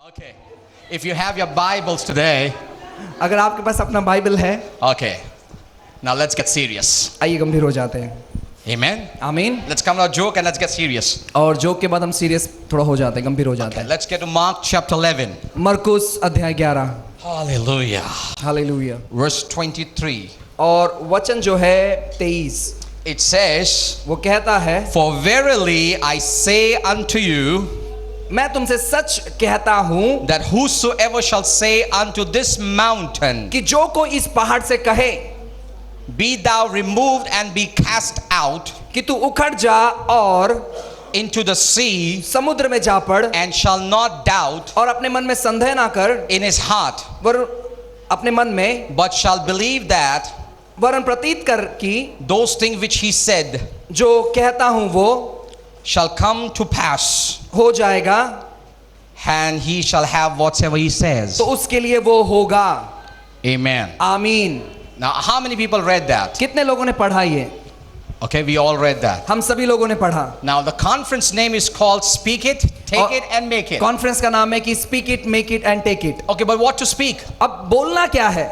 Okay. If you have your Bibles today, अगर आपके पास अपना बाइबल है, okay. Now let's get serious. आइए गंभीर हो जाते हैं. Amen. आमीन. Let's come to a joke and let's get serious. और जोक के बाद हम सीरियस थोड़ा हो जाते हैं, गंभीर हो जाते Okay, हैं. let's get to Mark chapter 11. मरकुस अध्याय 11. Hallelujah. हालेलुया. Verse 23. और वचन जो है 23, It says, वो कहता है, "For verily I say unto you, मैं तुमसे सच कहता हूँ that whosoever shall say unto this mountain, कि जो कोई इस पहाड़ से कहे be thou removed and be cast out कि तू उखड़ जा और into the sea, समुद्र में जा पड़, and shall not doubt और अपने मन में संदेह ना कर, in his heart, वरन अपने मन में but shall believe that वरन प्रतीत कर कि those things which he said जो कहता हूँ वो shall come to pass, हो जाएगा, and he shall have whatsoever he says." तो उसके लिए वो होगा. Amen. आमीन. Now, how many people read that? कितने लोगों ने पढ़ा ये? Okay, we all read that. हम सभी लोगों ने पढ़ा. Now, the conference name is called Speak It, Take और It, and Make It. Conference का नाम है कि speak it, make it and take it. Okay, but what to speak? अब बोलना क्या है?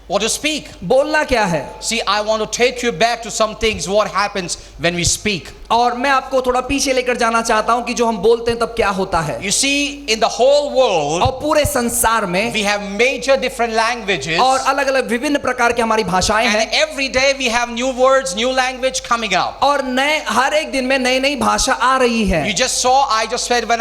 What to speak? बोलना क्या है? See, I want to take you back to some things, what happens when we speak. और मैं आपको थोड़ा पीछे लेकर जाना चाहता हूं कि जो हम बोलते हैं तब क्या होता है. You see, in the whole world, और पूरे संसार में we have major different languages. और अलग अलग विभिन्न प्रकार की हमारी भाषाएं हैं. And every day we have new words, new language coming out. और नए हर एक दिन में नई नई भाषा आ रही है. You just saw, I just said when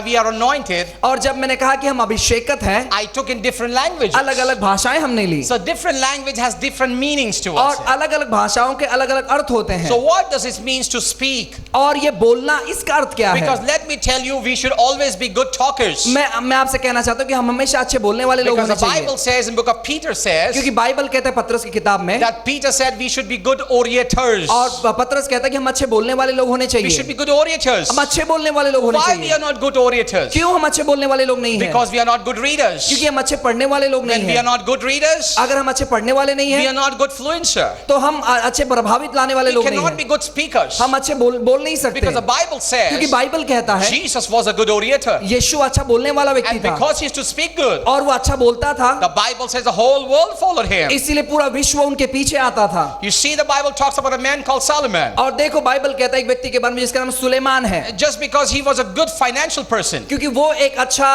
we are anointed, और जब मैंने कहा कि हम अभिषेकत हैं, I took in different languages. अलग अलग भाषाएं हमने ली. So different language has different meanings to और us. अलग अलग भाषाओं के अलग अलग अर्थ होते हैं. So what does it mean to speak? और ये बोलना इसका अर्थ क्या है? Because let me tell you, we should always be good talkers. मैं आपसे कहना चाहता हूँ कि हम हमेशा अच्छे बोलने वाले लोग Because होने the चाहिए. Bible says in book of Peter says क्योंकि बाइबल कहता है पत्रस की किताब में, that Peter said we should be good orators. और पत्रस कहता है कि हम अच्छे बोलने वाले लोग होने We चाहिए. should be good orators. हम अच्छे बोलने वाले लोग होने Why we चाहिए. are not good orators? क्यों हम अच्छे बोलने वाले लोग नहीं हैं? Because we are not good readers. क्योंकि हम अच्छे पढ़ने वाले लोग नहीं When we are हैं. not good readers, अगर हम अच्छे पढ़ने वाले नहीं we हैं, are not good fluencer. तो हम अच्छे प्रभावित लाने वाले We लोग नहीं cannot be हैं. good speakers. हम अच्छे बोल नहीं सकते. Because the Bible क्योंकि says बाइबल कहता है Jesus was a good orator. यीशु अच्छा बोलने वाला व्यक्ति And था, because he used to speak good, और वो अच्छा बोलता था, the Bible says the whole world followed him. इसीलिए पूरा विश्व उनके पीछे आता था. You see, the Bible talks about a man called Solomon. और देखो बाइबल कहता है एक व्यक्ति के बारे में जिसका नाम सुलेमान है, Just because he was a good financial person. क्योंकि वो एक अच्छा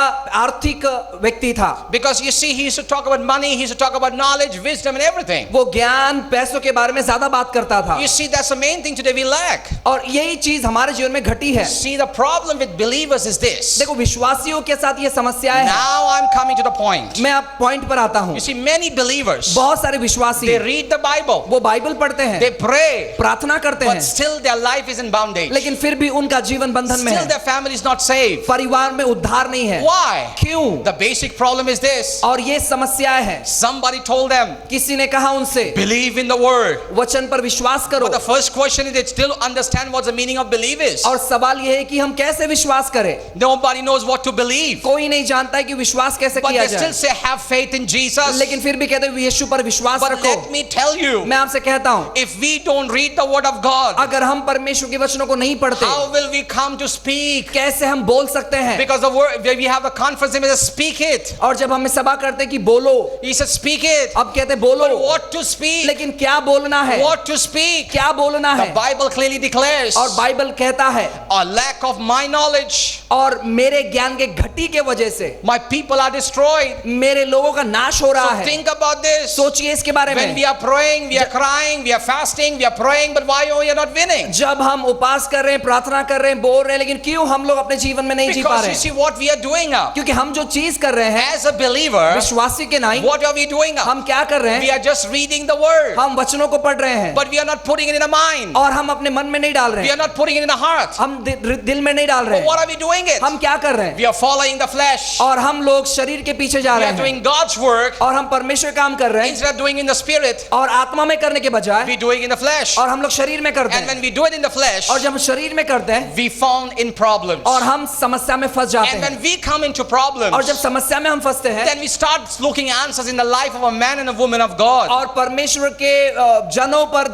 आर्थिक व्यक्ति था. Because you see, he used to talk about money, he used to talk about knowledge, wisdom, and everything. वो ज्ञान पैसों के बारे में ज्यादा बात करता था. You see, that's the main thing today we lack. और यही चीज हमारे जीवन में घटी है. See, the problem with believers is this. देखो विश्वासियों के साथ ये समस्या है. Now I'm coming to the point. मैं अब पॉइंट पर आता हूँ. You see, many believers, बहुत सारे विश्वासी they read the Bible, वो बाइबल पढ़ते हैं, they pray, प्रार्थना करते but हैं, still their life is in bondage. लेकिन फिर भी उनका जीवन बंधन में Still है. their family is not saved. परिवार में उद्धार नहीं है. Why? क्यों? The basic problem is this. और ये समस्या है. Somebody told them, किसी ने कहा उनसे believe in the word. वचन पर विश्वास करो. But the first question is, they still understand what the meaning of believe is. और सवाल ये है कि हम कैसे विश्वास करें. Nobody knows what to believe. कोई नहीं जानता है कि विश्वास कैसे But किया they जाए. still say have faith in Jesus. लेकिन फिर भी कहते हैं यीशु पर विश्वास But रखो. let me tell you, मैं आपसे कहता हूँ, if we don't read the word of God, अगर हम परमेश्वर के वचनों को नहीं पढ़ते, how will we come to speak? कैसे हम बोल सकते हैं? Because the word, we have a conference, and we say speak it. और जब हमें सभा करते हैं कि बोलो, He said speak it. अब कहते हैं बोलो, But what to speak? लेकिन क्या बोलना है? What to speak? क्या बोलना The है? Bible clearly declares और बाइबल कहता है, a lack of my knowledge, और मेरे ज्ञान के घटी के वजह से my people are destroyed. मेरे लोगों का नाश हो रहा So है. think about this. सोचिए इसके बारे When में. we are praying, we are crying, we are fasting, we are praying, but why are we not winning? जब हम उपास कर रहे हैं, प्रार्थना कर रहे हैं, बोल रहे हैं, लेकिन क्यों हम लोग अपने जीवन में नहीं जी पा Because रहे you हैं? see what we are doing now. क्योंकि हम जो चीज कर रहे हैं As a believer, विश्वासी के नहीं, what are we doing now? हम क्या कर रहे We हैं? are just reading the word, हम वचनों को पढ़ रहे हैं, but we are not putting it in the mind. और हम अपने मन में नहीं डाल रहे We हैं, are not putting it in the heart. हम दिल में नहीं डाल रहे But what हैं. are we doing it? हम क्या कर रहे हैं? We are following the flesh. और हम लोग शरीर के पीछे जा We रहे are हैं, doing God's work और हम परमेश्वर काम कर रहे हैं, instead of doing in the spirit. और आत्मा में करने के बजाय We doing in the flesh. और हम लोग शरीर में करते And when हैं. we do it in the flesh, और जब हम शरीर में करते हैं we found in problems. और हम समस्या में फंस जाते And हैं, when we come into problems, और जब समस्या में हम फंसते हैं, then we start looking answers in the life of of a man and a woman of God. और परमेश्वर के जनों पर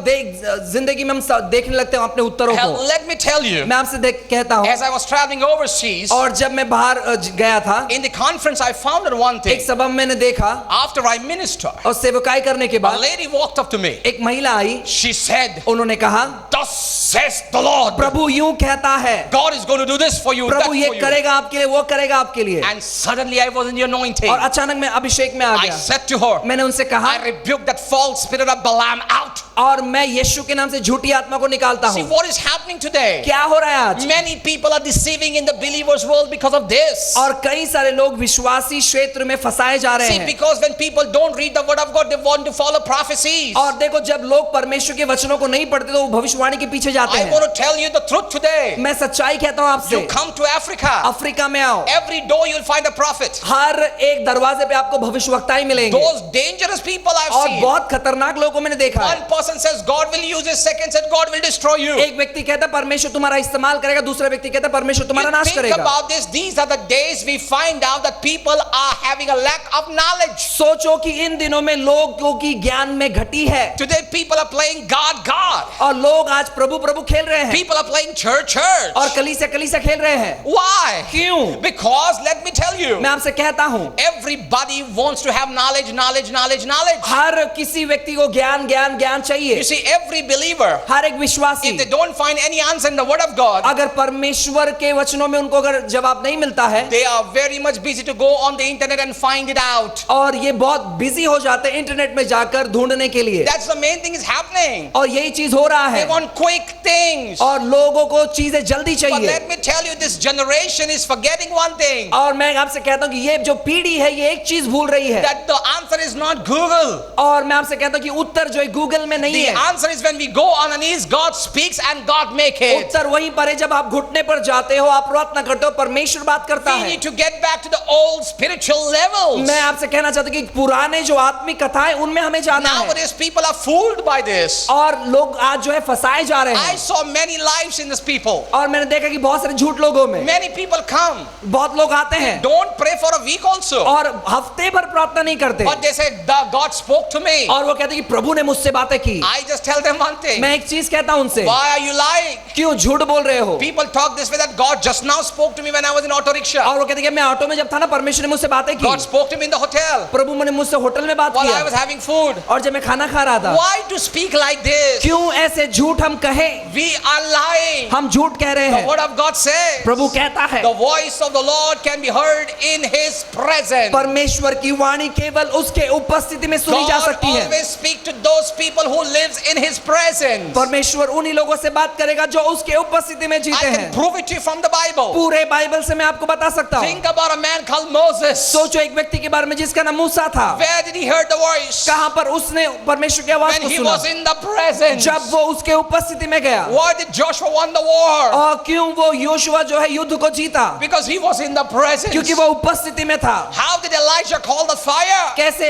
जिंदगी में हम देखने लगते हैं अपने उत्तरों Hell, को। let me tell you, मैं आपसे कहता हूँ, as I was traveling overseas, और जब मैं बाहर गया था, in the conference I found out one एक thing. सभा में मैंने देखा, After I ministered, और सेवकाई करने के a बाद lady walked up to me. एक महिला आई, She said, उन्होंने कहा, "Thus says the Lord, प्रभु यूं कहता है, God is going to do this for you, that प्रभु ये for you." करेगा आपके लिए, वो करेगा आपके लिए। And suddenly I was in the anointing. और अचानक मैं अभिषेक में आ I गया। said to her, मैंने उनसे कहा, I rebuke that false spirit of Balaam out. और मैं यीशु के नाम से झूठी आत्मा को निकालता See हूँ। what is happening today? क्या हो रहा है आज? Many people are deceiving in the believers world because of this. और कई सारे लोग विश्वासी क्षेत्र में फंसाए जा रहे See, हैं। because when people don't read the word of God, they want to follow prophecies. और देखो, जब लोग परमेश्वर के वचनों को नहीं पढ़ते तो वो भविष्यवाणी के पीछे जाते I हैं। want to tell you the truth today. मैं सच्चाई कहता हूँ आपसे, You come to Africa, Africa में आओ, every door you'll find a prophet. हर एक दरवाजे पे आपको भविष्यवक्ताएं मिलेंगे। Those dangerous people I've और seen. बहुत खतरनाक लोगों को मैंने देखा है। One person says God will use his, second said God will destroy you. एक व्यक्ति कहता है परमेश्वर तुम्हारा इस्तेमाल करेगा, दूसरा व्यक्ति कहता है परमेश्वर तुम्हारा You नाश think करेगा। about this. These are the days we find out that people are having a lack of knowledge. सोचो कि इन दिनों में लोगों की ज्ञान में घटी है, Today people are playing God, God. और लोग आज प्रभु प्रभु खेल रहे हैं, People are playing church, church. और कलीसिया कलीसिया खेल रहे हैं। Why? क्यों? Because let me tell you, मैं आपसे कहता हूँ, everybody wants to have knowledge, knowledge, knowledge, knowledge. हर किसी व्यक्ति को ज्ञान ज्ञान ज्ञान You चाहिए। see, every believer, हर एक विश्वासी, if they don't find any answer in the word of God, अगर परमेश्वर के वचनों में उनको अगर जवाब नहीं मिलता है, they are very much busy to go on the internet and find it out. और ये बहुत बिजी हो जाते हैं इंटरनेट में जाकर ढूंढने के लिए, That's the main thing is happening. और यही चीज हो रहा They है, want quick things. और लोगों को चीजें जल्दी But चाहिए। let me tell you, this generation is forgetting one thing. और मैं आपसे कहता हूँ कि ये जो पीढ़ी है ये एक चीज भूल रही है, That the answer is not Google. और मैं आपसे कहता हूँ कि उत्तर जो है गूगल में नहीं The है, answer is when we go on our knees, God speaks and God make it. उत्तर वहीं पर है जब आप घुटने पर जाते हो, आप प्रार्थना करते हो, परमेश्वर बात करता We है। need to get back to the old spiritual levels. मैं आपसे कहना चाहता हूँ कि पुराने जो आत्मिक कथाएं उनमें हमें जाना है, Nowadays people are fooled by this. और लोग आज जो है फंसाए जा रहे I हैं, saw many lives in these people. और मैंने देखा कि बहुत सारे झूठ लोगों में Many people come, बहुत लोग आते हैं don't pray for a week also. और हफ्ते भर प्रार्थना नहीं करते, But they say, God spoke to me. और वो कहते हैं कि प्रभु ने मुझसे बातें की। I just tell them one thing. मैं एक चीज कहता हूं उनसे, Why are you lying? क्यों झूठ बोल रहे हो? People talk this way that God just now spoke to me when I was in auto rickshaw. और वो कहते हैं कि मैं ऑटो में जब था ना, परमेश्वर ने मुझसे बातें की, God spoke to me in the hotel प्रभु ने मुझसे होटल में बात while I was किया, having food. और जब मैं खाना खा रहा था। Why to speak like this? क्यों ऐसे झूठ हम कहें? We are lying. हम झूठ कह रहे The हैं। word of God says प्रभु कहता है the voice of the Lord can be heard in His presence. परमेश्वर की वाणी केवल उसके उपस्थिति में सुनी जा God सकती है। always speak to those people who lives in His presence. परमेश्वर उन्हीं लोगों से बात करेगा जो उसके उपस्थिति में I जीते can हैं। prove it to you from the Bible. पूरे बाइबल से मैं आपको बता सकता हूँ। Think about a man called Moses. सोचो एक व्यक्ति के बारे में जिसका नाम मूसा था। Where did he hear the voice? कहां पर उसने परमेश्वर की आवाज When को he सुना? was in the presence. जब वो उसके उपस्थिति में गया। Why did Joshua won the war? और क्यों वो योशुआ जो है युद्ध को जीता? Because he was in the presence. क्योंकि वो उपस्थिति में था। How did Elijah call the fire? कैसे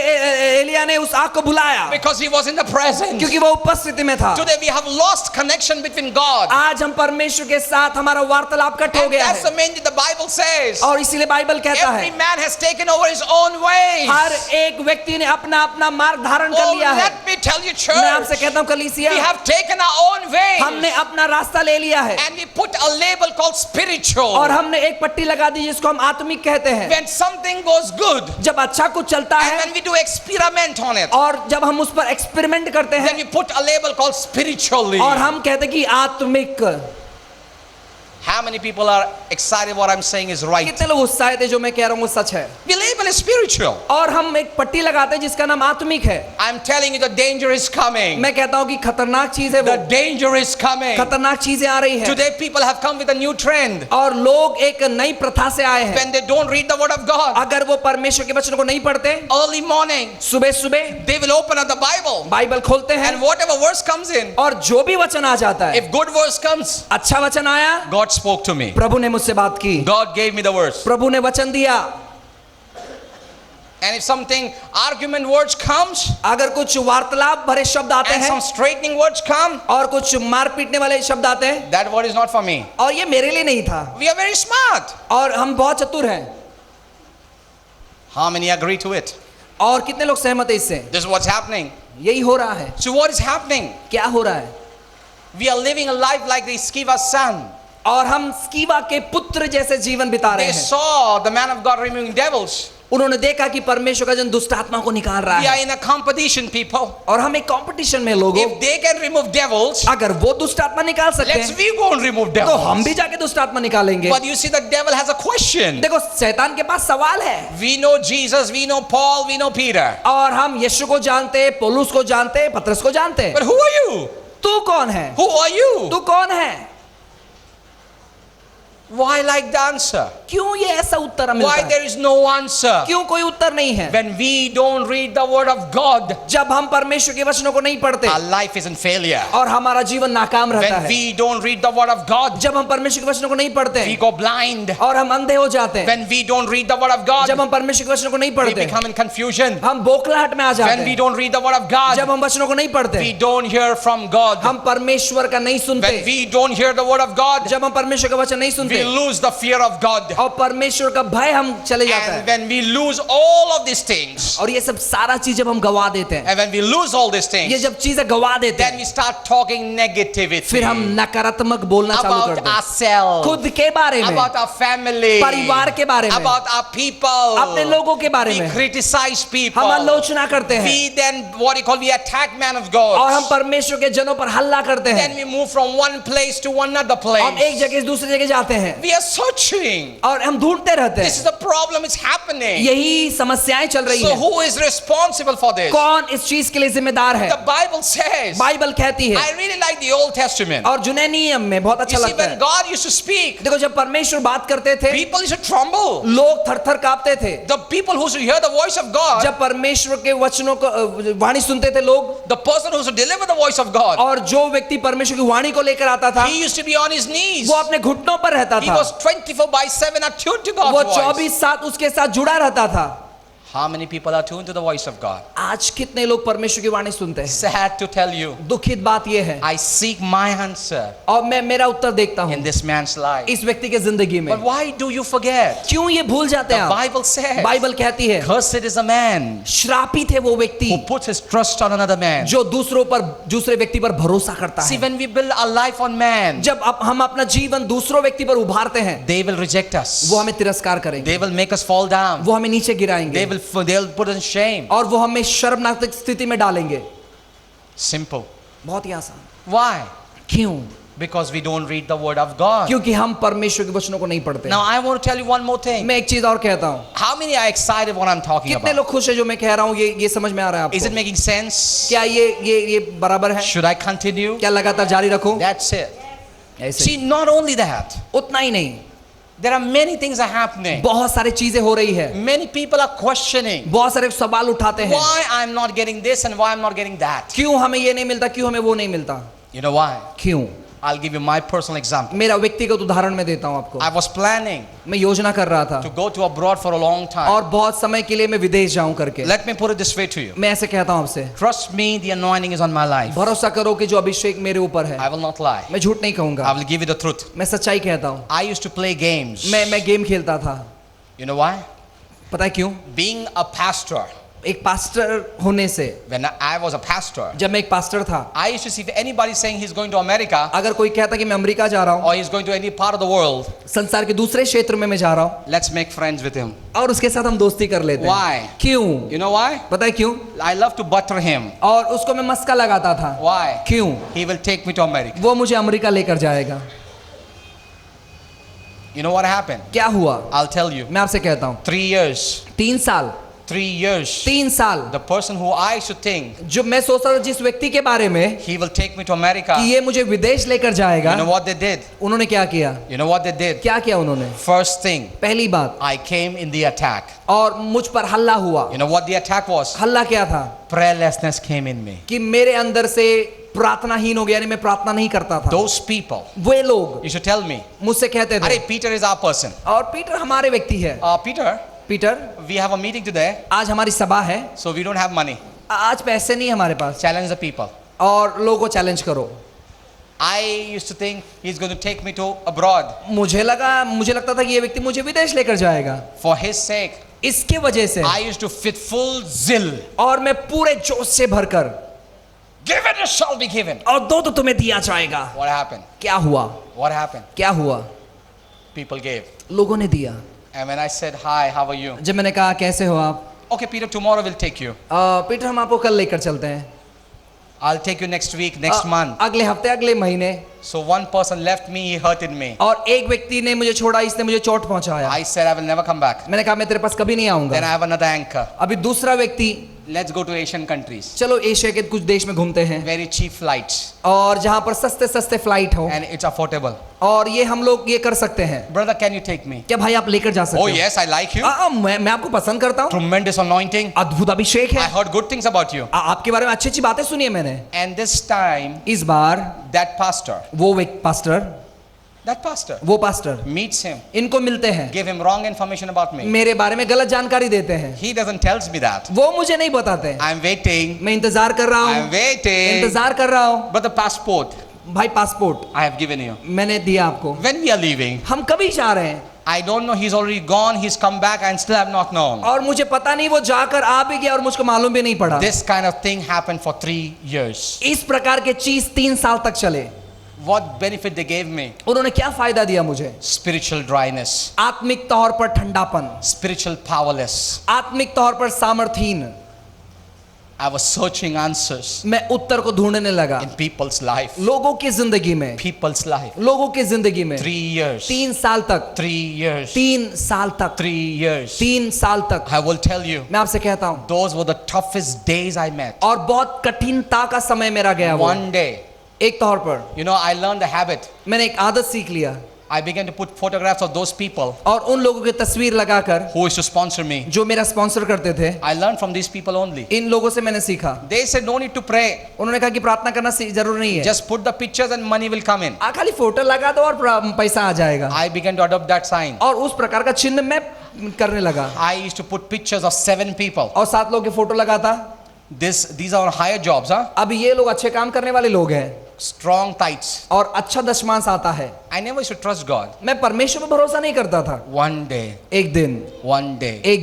एलिया ने उस आग को बुलाया? Because he was in the presence. क्योंकि वो उपस्थिति में था। Today we have lost connection between God. आज हम परमेश्वर के साथ हमारा वार्तालाप कट हो And गया that's the है, main thing the Bible says. और इसीलिए बाइबल कहता Every है man has taken over his own ways. हर एक व्यक्ति ने अपना अपना मार्ग धारण कर Oh, लिया है। let me tell you, मैं आपसे church. कहता हूँ कलीसिया, We have taken our own ways. हमने अपना रास्ता ले लिया है, And we put a label called spiritual. और हमने एक पट्टी लगा दी जिसको हम आत्मिक कहते हैं। When something goes good, जब अच्छा कुछ चलता and है when we do experiment on it, और जब हम उस पर एक्सपेरिमेंट करते then हैं, we put a label called spiritually. और हम कहते हैं कि आत्मिक। How many people are excited what I'm saying is right? कितने लोग उत्साहित है जो मैं कह रहा हूँ वो सच है, We label it spiritual. और हम एक पट्टी लगाते हैं जिसका नाम आत्मिक है। I'm telling you the danger is coming. मैं कहता हूँ कि खतरनाक चीज है वो, The danger is coming. खतरनाक चीजें आ रही है, Today people have come with a new trend. और लोग एक नई प्रथा से आए हैं। When they don't read the word of God, अगर वो परमेश्वर के वचन को नहीं पढ़ते, early morning, सुबह सुबह they will open up the Bible. Bible खोलते हैं, And whatever verse comes in, और जो भी वचन आ जाता है, if good verse comes, अच्छा वचन आया, God spoke to me. प्रभु ने मुझसे बात की, God gave me the verse. प्रभु ने वचन दिया। And if something argument words comes, अगर कुछ वार्तालाप भरे शब्द आते and हैं some straightening words come, और कुछ मार पीटने वाले शब्द आते हैं, that word is not for me. और ये मेरे लिए नहीं था, We are very smart. और हम बहुत चतुर हैं, How many agree to it? और कितने लोग सहमत है इससे? This is what's happening. यही हो रहा है। So what is happening? क्या हो रहा है? We are living a life like the Skeva's son. और हम स्कीवा के पुत्र जैसे जीवन बिता रहे They हैं। saw the man of God removing devils. उन्होंने देखा कि परमेश्वर का जन दुष्ट आत्मा को निकाल रहा We are है। in a competition, people. और हम एक कंपटीशन में लोगों, If they can remove devils, अगर वो दुष्ट आत्मा निकाल सकते let's हैं we go and remove तो हम devils. भी जाके दुष्ट आत्मा निकालेंगे। But you see, the devil has a question. देखो शैतान के पास सवाल है। We know Jesus, we know Paul, we know Peter. और हम यीशु को जानते, पौलुस को जानते, पतरस को जानते। But who are you? तू कौन है? Who are you? तू कौन है? Why like the answer? क्यों ये ऐसा उत्तर हमें Why मिलता है? there is no answer? क्यों कोई उत्तर नहीं है? When we don't read the word of God, जब हम परमेश्वर के वचनों को नहीं पढ़ते our life is in failure. और हमारा जीवन नाकाम रहता When है। we don't read the word of God, जब हम परमेश्वर के वचनों को नहीं पढ़ते we go blind. और हम अंधे हो जाते हैं। When we don't read the word of God, जब हम परमेश्वर के वचनों को नहीं we पढ़ते become in confusion. हम बोखलाहट में आ जाते When we हैं। don't read the word of जब God, हम वचनों को नहीं we पढ़ते don't hear from God. हम परमेश्वर का नहीं When सुनते। we don't hear the word of God, जब हम परमेश्वर का वचन नहीं we सुनते lose the fear of God. और परमेश्वर का भय हम चले जाता And है। when we lose all of these things, और ये सब सारा चीज जब हम गवा देते हैं, and when we lose all these ये things, जब चीजें गवा देते then हैं, we start talking negativity फिर हम नकारात्मक बोलना चालू about करते हैं। ourselves, खुद के बारे में, about our family, परिवार के बारे में, about our people, अपने लोगों के बारे we में criticize people, हम आलोचना करते हैं we then what you call we attack man of God, और हम परमेश्वर के जनों पर हल्ला करते then हैं we move from one place to another और एक place. जगह से दूसरी जगह जाते हैं We are searching. और हम ढूंढते रहते This is हैं। the problem is happening. यही समस्याएं चल रही So हैं। who is responsible for this? कौन इस चीज के लिए जिम्मेदार है? The Bible says. बाइबल कहती है I really like the Old Testament. और जुने नियम में बहुत अच्छा You see, लगता when है। God used to speak, देखो जब परमेश्वर बात करते थे people used to tremble. लोग थर-थर कांपते थे। The people who used to hear the voice of God, जब परमेश्वर के वचनों को वाणी सुनते थे लोग the person who used to deliver the voice of God, और जो व्यक्ति परमेश्वर की वाणी को लेकर आता था he used to be on his knees. वो अपने घुटनों पर रहता He था। was 24/7 attuned to वो God's voice. 24/7 उसके साथ जुड़ा रहता था। How many people are tuned to the voice of God? आज कितने लोग परमेश्वर की वाणी सुनते हैं? Sad to tell you, दुखित बात यह है I seek my answer और मैं मेरा उत्तर देखता in हूँ this man's life. इस व्यक्ति के जिंदगी में। But why do you forget? क्यों ये भूल जाते हैं The आप? Bible says, बाइबल कहती है cursed is a man श्रापित है वो व्यक्ति who puts his trust on another man. जो दूसरे व्यक्ति पर भरोसा करता See, है। when we build our life on man, जब हम अपना जीवन दूसरों व्यक्ति पर उभारते हैं they will reject us. वो हमें तिरस्कार करेंगे, They will make us fall down. वो हमें नीचे गिराएंगे They'll put us in shame. और वो हमें शर्मनाक स्थिति में डालेंगे। Simple. बहुत ही आसान। Why? क्यों? Because we don't read the word of God. क्योंकि हम परमेश्वर के वचनों को नहीं पढ़ते। Now I want to tell you one more thing. मैं एक चीज और कहता हूँ। How many are excited what I'm talking कितने about? लोग खुश है जो मैं कह रहा हूँ? ये समझ में आ रहा है Is it आपको? making sense? क्या ये बराबर है? Should I continue? क्या लगातार जारी रखूं? That's it. ऐसे See, not only that, उतना ही नहीं, there are many things are happening. बहुत सारी चीजें हो रही है। Many people are questioning बहुत सारे सवाल उठाते हैं। why I'm not getting this and why I'm not getting that. क्यों हमें ये नहीं मिलता, क्यों हमें वो नहीं मिलता? You know why? क्यों? I'll give you my personal example. मेरा व्यक्तिगत उदाहरण मैं देता हूँ आपको। I was planning मैं योजना कर रहा था to go to abroad for a long time. और बहुत समय के लिए मैं विदेश जाऊं करके। Let me put it this way to you. मैं ऐसे कहता हूँ आपसे, Trust me, the anointing is on my life. भरोसा करो कि जो अभिषेक मेरे ऊपर है, I will not lie. मैं झूठ नहीं I कहूंगा, will give you the truth. मैं सच्चाई कहता हूँ। I used to play games. मैं गेम खेलता था। You know why? पता है क्यों? Being a pastor, एक पास्टर होने से, when I was a pastor, जब मैं एक पास्टर था, I used to see if anybody saying he's going to America अगर कोई कहता कि मैं अमेरिका जा रहा हूँ, or he's going to any part of the world, संसार के दूसरे क्षेत्र में मैं जा रहा हूँ, let's make friends with him. और उसके साथ हम दोस्ती कर लेते हैं। Why? क्यों? You know why? पता है क्यों? I love to butter him. और उसको मैं मस्का लगाता था। Why? क्यों? He will take me to America. वो मुझे अमेरिका लेकर जाएगा। You know what happened? क्या हुआ? I'll tell you. मैं आपसे कहता हूँ, 3 years. 3 साल, 3 years. 3 साल, The person who I should think जो मैं सोचता था जिस व्यक्ति के बारे में he will take me to America. कि ये मुझे विदेश लेकर जाएगा, You know what they did? उन्होंने क्या किया? You know what they did? क्या किया उन्होंने? First thing, पहली बात, I came in the attack. और मुझ पर हल्ला हुआ। You know what the attack was? हल्ला क्या था? Prayerlessness came in me. कि मेरे अंदर से प्रार्थनाहीन हो गया, यानी मैं प्रार्थना नहीं करता था। Those people वे लोग you should tell me, मुझसे कहते थे, अरे Peter is our person. और पीटर हमारे व्यक्ति है। Peter, Peter, we have a meeting today, आज हमारी सभा है, so we don't have money. आज पैसे नहीं हमारे पास, Challenge the people. और लोगों को चैलेंज करो। I used to think he's going to take me to abroad. मुझे लगता था कि ये व्यक्ति मुझे विदेश लेकर जाएगा। For his sake, इसके वजह से I used to with full zeal. और मैं पूरे जोश से भरकर Give it, it shall be given. और दो तो तुम्हें दिया जाएगा। What happened? क्या हुआ? What happened? क्या हुआ? People gave. लोगों ने दिया। And when I said, hi, how are you? जब मैंने कहा कैसे हो आप? Okay, Peter, tomorrow we'll take you. Peter हम आपको कल लेकर चलते हैं। I'll take you next week, next month. अगले हफ्ते, अगले महीने। So one person left me, he hurted me. और एक व्यक्ति ने मुझे छोड़ा, इसने मुझे चोट पहुंचाया। I said, I will never come back. मैंने कहा मैं तेरे पास कभी नहीं Then I आऊंगा। have another anchor. अभी दूसरा व्यक्ति, Let's go to Asian countries. चलो एशिया के कुछ देश में घूमते हैं Very cheap flights. और जहां पर सस्ते सस्ते फ्लाइट हो And it's affordable. और ये हम लोग ये कर सकते हैं। Brother, can you take me? क्या भाई आप लेकर जा सकते Oh हो? yes, I like you. मैं आपको पसंद करता हूँ। Tremendous anointing. अद्भुत अभिषेक I है। heard good things about you. आपके बारे में अच्छी अच्छी बातें सुनी है मैंने। And this time, इस बार that pastor वो पास्टर meets him, इनको मिलते हैं, give him wrong information about me. मेरे बारे में गलत जानकारी देते हैं। He doesn't tells me that. वो मुझे नहीं बताते। I'm waiting. मैं इंतजार कर रहा I'm हूँ, waiting. इंतजार कर रहा हूँ। But the passport भाई passport I have given you. मैंने दिया आपको। When we are leaving, हम कभी जा रहे हैं I don't know. He's already gone. He's come back and still have not known. और मुझे पता नहीं वो जाकर आ भी गया और मुझको मालूम भी नहीं पड़ा। This kind of thing happened for 3 years. इस प्रकार के चीज 3 साल तक चले। What benefit they gave me? उन्होंने क्या फायदा दिया मुझे? Spiritual dryness, आत्मिक तौर पर ठंडापन, spiritual powerless. आत्मिक तौर पर सामर्थहीन। I was searching answers मैं उत्तर को ढूंढने लगा in people's life. लोगों की जिंदगी में, People's life. लोगों की जिंदगी में 3 years. 3 साल तक, 3 years. 3 साल तक, 3 years. 3 साल तक। I will tell you, मैं आपसे कहता हूँ those were the toughest days I met. और बहुत कठिनता का समय मेरा गया वो। One day, एक तौर पर you know, I learned a habit. मैंने एक आदत सीख लिया I began to put photographs of those people और उन लोगों की तस्वीर लगाकर who used to sponsor me. जो मेरा स्पॉन्सर करते थे, I learned from these people only. इन लोगों से मैंने सीखा। They said no need to pray. उन्होंने कहा कि प्रार्थना करना जरूर नहीं है, Just put the pictures and money will come in. खाली फोटो लगा दो और पैसा आ जाएगा। I began to adopt that sign. और उस प्रकार का चिन्ह मैं करने लगा I used to put pictures of 7 people. और 7 लोगों के फोटो लगाता। These are higher jobs, huh? अब ये लोग अच्छे काम करने वाले लोग हैं Strong tithes. और अच्छा दशमांश आता है। I never used to trust God. मैं परमेश्वर पर भरोसा नहीं करता था। One day, एक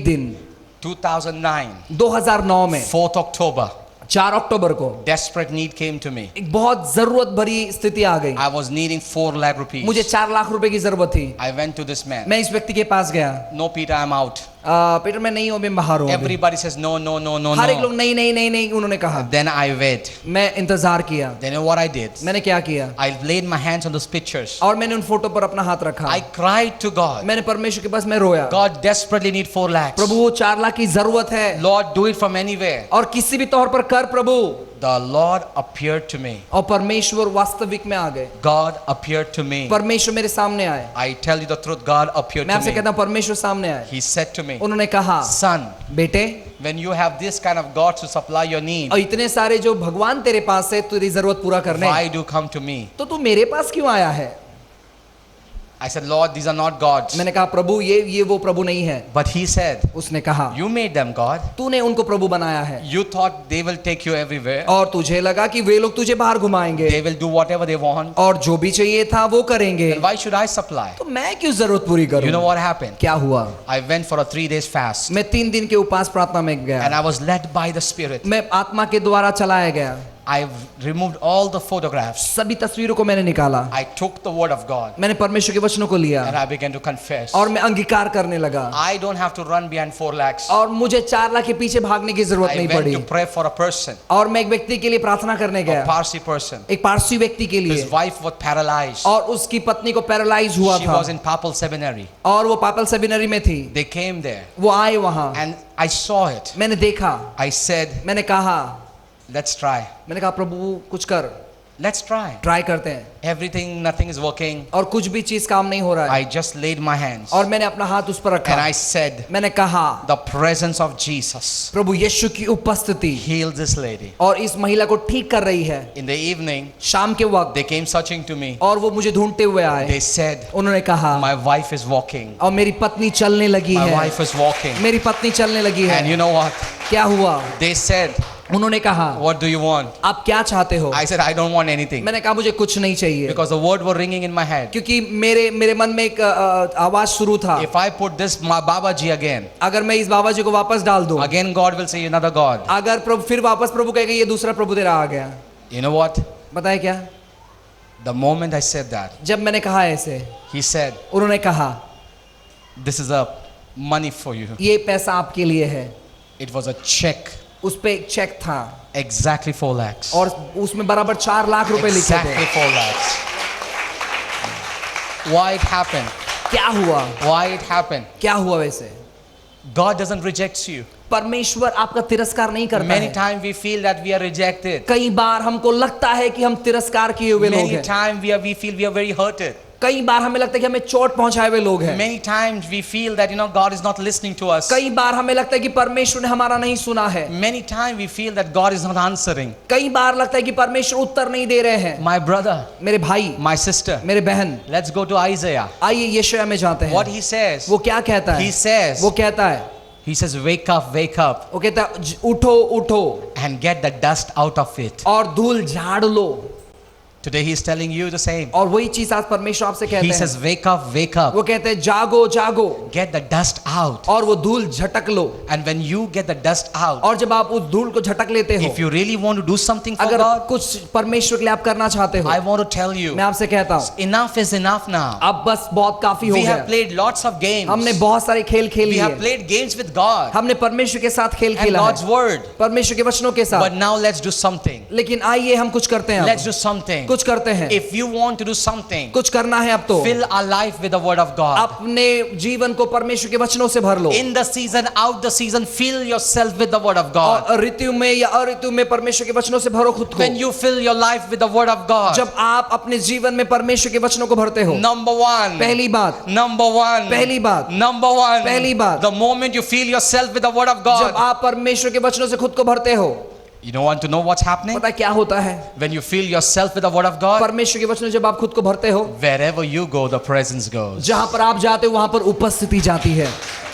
दिन 2009, 2009 में 4th October, 4 अक्टूबर को desperate need came to me. एक बहुत जरूरत भरी स्थिति आ गई। I was needing 4 lakh rupees. मुझे 4 लाख रुपए की जरूरत थी। I went to this man. मैं इस व्यक्ति के पास गया। No, Peter, I'm out. Peter मैं नहीं हूँ, मैं बाहर हूँ। Everybody says no, no, no, no, हर एक लोग no. नहीं नहीं नहीं नहीं उन्होंने कहा। Then I wait. मैं इंतजार किया। Then you know what I did? मैंने क्या किया? I laid my hands on those pictures. और मैंने उन फोटो पर अपना हाथ रखा। I cried to God. मैंने परमेश्वर के पास मैं रोया। God desperately need 4 lakhs. प्रभु 4 लाख की जरूरत है Lord, do it from anywhere. और किसी भी तौर पर कर प्रभु। The Lord appeared to me. और परमेश्वर वास्तविक में आ गए। God appeared to me. परमेश्वर मेरे सामने आए। I tell you the truth, God appeared मैं to आपसे me. कहता हूँ परमेश्वर सामने आए। He said to me, उन्होंने कहा son, बेटे, when you have this kind of God to supply your need, और इतने सारे जो भगवान तेरे पास है तेरी जरूरत पूरा करने, why do you come to me? तो तू मेरे पास क्यों आया है? I said, Lord, these are not gods. मैंने कहा प्रभु ये वो प्रभु नहीं है। But he said, उसने कहा you made them God. तूने उनको प्रभु बनाया है You thought they will take you everywhere. और तुझे लगा कि वे लोग तुझे बाहर घुमाएंगे They will do whatever they want. और जो भी चाहिए था वो करेंगे, Then why should I supply? तो मैं क्यों जरूरत पूरी You know करूं? what happened? क्या हुआ? I went for a 3 days fast. मैं 3 दिन के उपास प्रार्थना में And गया। I was led by the Spirit. मैं आत्मा के द्वारा चलाया गया। I removed all the photographs. सभी तस्वीरों को मैंने निकाला। I took the word of God. मैंने परमेश्वर के वचनों को लिया And I began to confess. और मैं अंगीकार करने लगा। I don't have to run behind 4 lakhs. और मुझे 4 लाख के पीछे भागने की जरूरत I नहीं went पड़ी। to pray for a person, और मैं एक व्यक्ति के लिए प्रार्थना करने a गया, Parsi person. एक पारसी व्यक्ति के लिए, His wife was paralyzed. और उसकी पत्नी को पैरालाइज हुआ She था was in Papal Seminary. और वो पापल सेमिनरी में थी। They came there वो आए वहां, and I saw it. मैंने देखा, I said, मैंने कहा, let's try. मैंने कहा प्रभु कुछ कर, Let's try. ट्राई करते हैं। Everything, nothing is working. और कुछ भी चीज काम नहीं हो रहा है। I just laid my hands और मैंने अपना हाथ उस पर and रखा, I said, मैंने कहा the presence of Jesus प्रभु यीशु की उपस्थिति healed this lady. और इस महिला को ठीक कर रही है। In the evening, शाम के वक्त they came searching to me. और वो मुझे ढूंढते हुए आए। They said, उन्होंने कहा my wife is walking. और मेरी पत्नी चलने लगी My है, wife is walking. मेरी पत्नी चलने लगी And है। you know what? क्या हुआ? They said, उन्होंने कहा, What do you want? आप क्या चाहते हो? I said, I don't want anything. मैंने कहा मुझे कुछ नहीं चाहिए, Because the word were ringing in my head. क्योंकि मेरे मन में एक आवाज शुरू था, If I put this Babaji again, अगर मैं इस बाबा जी को वापस डाल दूं, again God will say another God. अगर प्रभु फिर वापस प्रभु कहेगा ये दूसरा प्रभु तेरा आ गया। You know what? बताए क्या? The moment I said that, जब मैंने कहा ऐसे, he said, उन्होंने कहा this is a money for you. ये पैसा आपके लिए है। It was a check. उस पे एक चेक था Exactly 4 lakhs. और उसमें बराबर 4 लाख रुपए लिखे Exactly थे। 4 lakhs. Why it happened? क्या हुआ? Why it happened? क्या हुआ वैसे? God doesn't reject you. परमेश्वर आपका तिरस्कार नहीं करता Many है। times we feel that we are rejected. कई बार हमको लगता है कि हम तिरस्कार किए हुए लोग Many हैं। times we feel we are very hurted. कई बार हमें लगता है कि हमें चोट पहुंचाए हुए लोग हैं। Many times we feel that God is not listening to us. कई बार हमें लगता है कि परमेश्वर ने हमारा नहीं सुना है। Many times we feel that God is not answering. कई बार लगता है कि परमेश्वर उत्तर नहीं दे रहे हैं। My brother, मेरे भाई, my sister, मेरे बहन, let's go to Isaiah. आइए यशायाह में जाते हैं। What he says, वो क्या कहता है? he says, वो कहता है, he says, wake up, वो कहता है उठो उठो and get the dust out of it. और धूल झाड़ लो। Today he is telling you the same. और वही चीज आज परमेश्वर आपसे कहते He हैं। says, wake up, वो कहते हैं जागो जागो get the dust out. और वो धूल झटक लो। And when you get the dust out, और जब आप उस धूल को झटक लेते हो, if you really want to do something for अगर God, कुछ परमेश्वर के लिए आप करना चाहते हो, I want to tell you, मैं आपसे कहता हूँ enough is enough now. अब बस बहुत काफी हो We गया। have played lots of games. हमने बहुत सारे खेल खेल We लिए, have played games with God हमने परमेश्वर के साथ खेल and खेला God's है, word. परमेश्वर के वचनों के But साथ। now let's do something. लेकिन आइए हम कुछ करते हैं, Let's अब do something. कुछ करते हैं, If you want to do something, कुछ करना है अब तो fill our life with the word of God. अपने जीवन को परमेश्वर के वचनों से भर लो। In the season, out the season, fill yourself with the word of God. और ऋतु में या अऋतु में परमेश्वर के वचनों से भरो खुद When को। you fill your life with the word of God, जब आप अपने जीवन में परमेश्वर के वचनों को भरते हो, number one, पहली बात, पहली बात, number one, पहली बात, the moment you fill yourself with the word of जब God, आप परमेश्वर के वचनों से खुद को भरते हो, you don't want to know what's happening? पता है क्या होता है? When you fill yourself with the word of God, परमेश्वर के वचनों जब आप खुद को भरते हो, wherever you go, the presence goes. जहां पर आप जाते हो वहां पर उपस्थिति जाती है।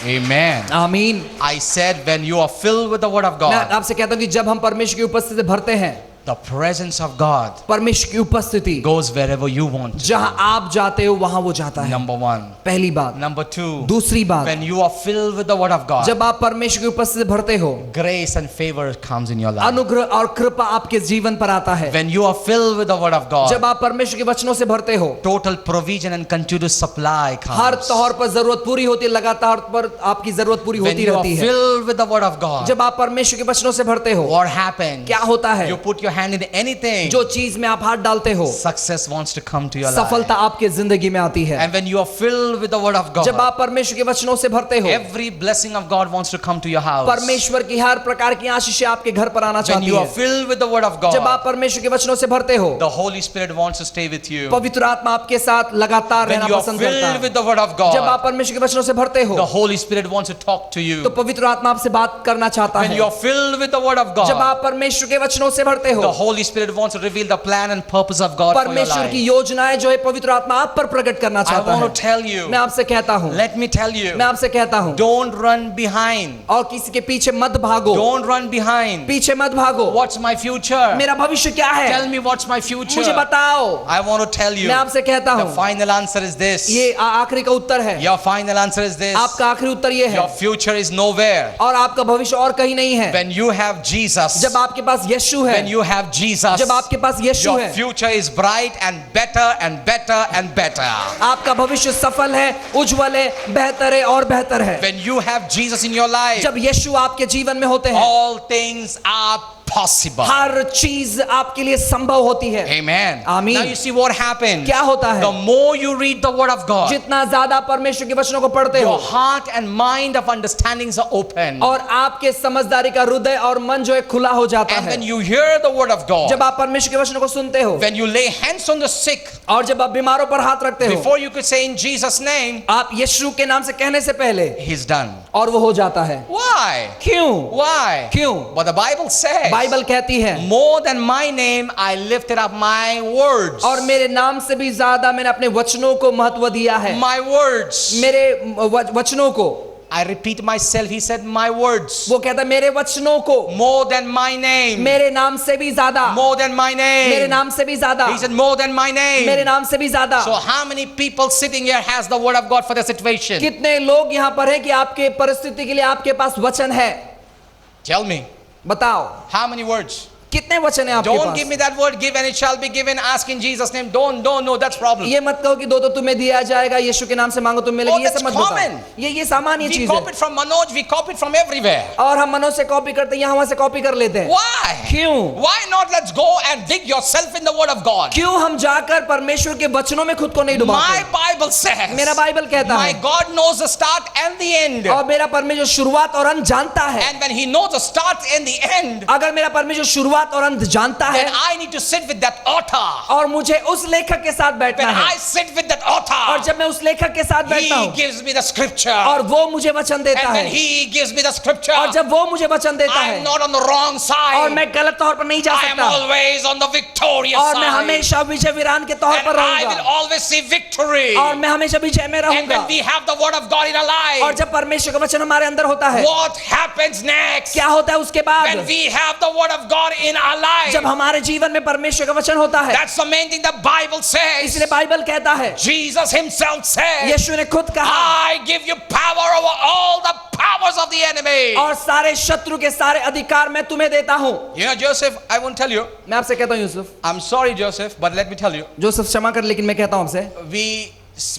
Amen. आमीन। I said when you are filled with the word of मैं God, आपसे कहता हूं कि जब हम परमेश्वर की उपस्थिति से भरते हैं, the presence of God परमेश्वर की उपस्थिति goes wherever you want to. जहां आप जाते हो वहां वो जाता है। Number one. पहली बात। Number two, दूसरी बात, when you are filled with the word of God, जब आप परमेश्वर की उपस्थिति से भरते हो, grace and favor comes in your life. अनुग्रह और कृपा आपके जीवन पर आता है। When you are filled with the word of God, जब आप परमेश्वर के वचनों से भरते हो, total provision and continuous supply her comes. तौर पर जरूरत पूरी होती है, लगातार पर आपकी जरूरत पूरी When होती you are रहती है। filled with the word of God, जब आप परमेश्वर के वचनों से भरते हो, what happens? क्या होता है? You put your hand in anything, जो चीज में आप हाथ डालते हो, success wants to come to your life. सफलता आपके जिंदगी में आती है। And when you are filled with the word of जब God, आप परमेश्वर के वचनों से भरते हो, every blessing of God wants to come to your house. परमेश्वर की हर प्रकार की आशीषें आपके घर पर आना When चाहती you are है। filled with the word of जब God, आप परमेश्वर के वचनों से भरते हो, the Holy Spirit wants to stay with you. पवित्र आत्मा आपके साथ लगातार When रहना you are पसंद करता filled है। with the word of जब God, आप परमेश्वर के वचनों से भरते हो, the Holy Spirit wants to talk to तो you. पवित्र आत्मा आपसे बात करना चाहता When है। you are filled with the word of जब God, आप परमेश्वर के वचनों से भरते the हो, Holy Spirit wants to reveal the plan and purpose of God for your परमेश्वर की life. योजनाएं जो है पवित्र आत्मा आप पर प्रकट करना I चाहता है। want to tell you, मैं आपसे कहता हूँ, let me tell you, मैं आपसे कहता हूँ, don't run behind. और किसी के पीछे मत भागो, Don't run behind. पीछे मत भागो। What's my future? मेरा भविष्य क्या है? Tell me what's my मुझे future. बताओ। I want to tell you, मैं आपसे कहता the हूँ, final answer is this. ये आखिरी का उत्तर है। Your final answer is this. आपका आखिरी उत्तर ये है, Your future is nowhere. और आपका भविष्य और कहीं नहीं है। When you have Jesus, जब आपके पास यीशु है, when you have Jesus, जब आपके पास यीशु your है, future is bright and better and better and better. आपका भविष्य सफल है, उज्जवल है, बेहतर है और बेहतर है। When you have Jesus in your life, जब यीशु आपके जीवन में होते हैं, all things are possible. हर चीज आपके लिए संभव होती है। Amen. आमीन। Now you see what happens. क्या होता है? The more you read the word of God, जितना ज्यादा परमेश्वर के वचनों को पढ़ते हो, your heart and mind of understandings are open. और आपके समझदारी का हृदय और मन जो है खुला हो जाता And है। when you hear the word of God, जब आप परमेश्वर के वचनों को सुनते हो, when you lay hands on the sick, और जब आप बीमारों पर हाथ रखते हो, before you could say in Jesus' name, आप यीशु के नाम से कहने से पहले, He's done. और वो हो जाता है। Why? क्यों? Why? क्यों? But the Bible says, Bible कहती है, more than my name, I lifted up my words. और मेरे नाम से भी ज्यादा मैंने अपने वचनों को महत्व दिया है। My words. मेरे वचनों को I repeat myself. He said, my words. वो कहता है मेरे वचनों को More than my name. मेरे नाम से भी ज्यादा, More than my मेरे name. नाम से भी ज्यादा, He said, more than my मेरे name. नाम से भी ज्यादा। So how many people sitting here has the word of God for their situation? कितने लोग यहाँ पर हैं कि आपके परिस्थिति के लिए आपके पास वचन है? Tell me. बताओ How many words? कितने वचन है आपके Don't pass? give me that word. Give and it shall be given. Ask in Jesus' name. Don't. No, that's problem. ये मत कहो कि दो तो तुम्हें दिया जाएगा, यीशु के नाम से मांगो तुम्हें मिलेगी, Oh, ये that's सब मत common. बताओ। ये सामान्य We चीज copy है। it from Manoj. We copy it from everywhere. और हम मनोज से कॉपी करते हैं, यहाँ वहां से कॉपी कर लेते हैं। Why? क्यों? Why not? Let's go and dig yourself in the word of God. क्यों हम जाकर परमेश्वर के वचनों में खुद को नहीं My डुबाते? Bible says. मेरा बाइबल कहता My है God knows the start and the end. और मेरा परमेश्वर शुरुआत और अंत जानता है। And when He knows the start and the end, अगर मेरा परमेश्वर शुरुआत और अंत जानता है then I need to sit with that author. और मुझे उस लेखक के साथ बैठना When है, I sit with that और author, जब मैं उस लेखक के साथ बैठता He हूँ gives me the scripture. और वो मुझे वचन देता And when है, He gives me the scripture, और जब वो मुझे वचन देता I है am not on the wrong और side. मैं गलत तौर पर नहीं जा I am सकता always on the victorious और मैं side. हमेशा विजय वीरान के तौर And पर I will रहूंगा always see victory. और मैं हमेशा विजय में And रहूंगा। when we have the word of God in our और life, जब परमेश्वर का वचन हमारे अंदर होता है, what happens next? क्या होता है उसके When बाद? we have the word of God in our life, जब हमारे जीवन में परमेश्वर का वचन होता है, that's the main thing the Bible says. इसलिए बाइबल कहता है, Jesus Himself said, यीशु ने खुद कहा, I give you power over all the powers of the enemy. और सारे शत्रु के सारे अधिकार मैं तुम्हें देता हूँ। You know, Joseph, I won't tell you. मैं आपसे कहता हूँ Yusuf, I'm sorry, Joseph, but let me tell you. Joseph क्षमा कर, लेकिन मैं कहता हूँ आपसे,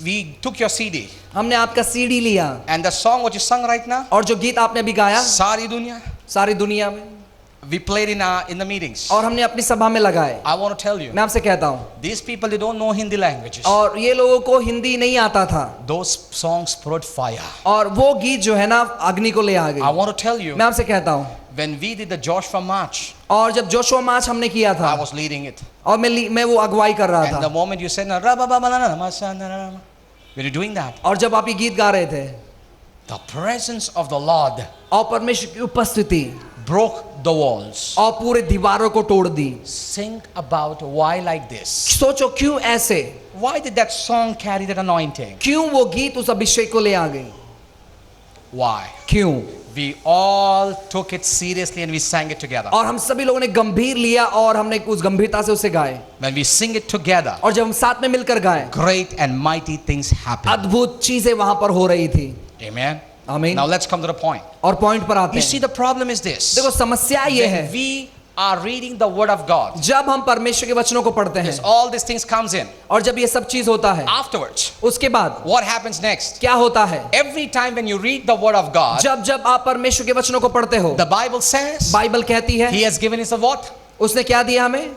We took your CD हमने आपका सीडी लिया and the song what you sung right now, और जो गीत आपने अभी गाया Sari Dunya, सारी दुनिया में, we played in the meetings. और हमने अपनी सभा में लगाए। I want to tell you, मैं आपसे कहता हूँ, these people, they don't know Hindi languages. और ये लोगों को हिंदी नहीं आता था Those songs brought fire. और वो गीत जो है ना अग्नि को ले आ I गई। want to tell you, मैं आपसे कहता हूँ, when we did the Joshua March, और जब जोशुआ मार्च हमने किया था I was leading it. और मैं वो अगुवाई कर रहा And the था, moment you said, "Na ra ba ba ba la na ma sa na ra ma," when you're doing that, और जब आप ये गीत गा रहे थे the presence of the Lord और परमेश्वर की उपस्थिति broke the walls. और पूरे दीवारों को तोड़ दी। Think about why like this. सोचो क्यों ऐसे, Why did that song carry that anointing? क्यों वो गीत उस अभिषेक को ले आ गई? Why? क्यों? We all took it seriously and we sang it together. और हम सभी लोगों ने गंभीर लिया और हमने उस गंभीरता से उसे गाए, When we sing it together, और जब हम साथ में मिलकर गाए, great and mighty things happen. अद्भुत चीजें वहां पर हो रही थी। Amen. आमीन। Now let's come to the point. और पॉइंट पर आते You see, हैं। the problem is this. देखो समस्या ये है, When we are reading the word of God, जब हम परमेश्वर के वचनों को पढ़ते हैं all these things comes in. और जब ये सब चीज होता है, Afterwards, उसके बाद what happens next? क्या होता है? Every time when you read the word of God, जब आप परमेश्वर के वचनों को पढ़ते हो, the Bible says बाइबल कहती है, He has given us a what? उसने क्या दिया हमें?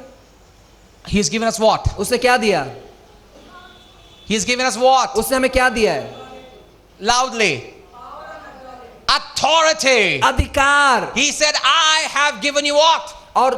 He has given us what? उसने क्या दिया? He has given us what? उसने हमें क्या दिया है? Loudly. Authority. अधिकार। He said, I have given you what? और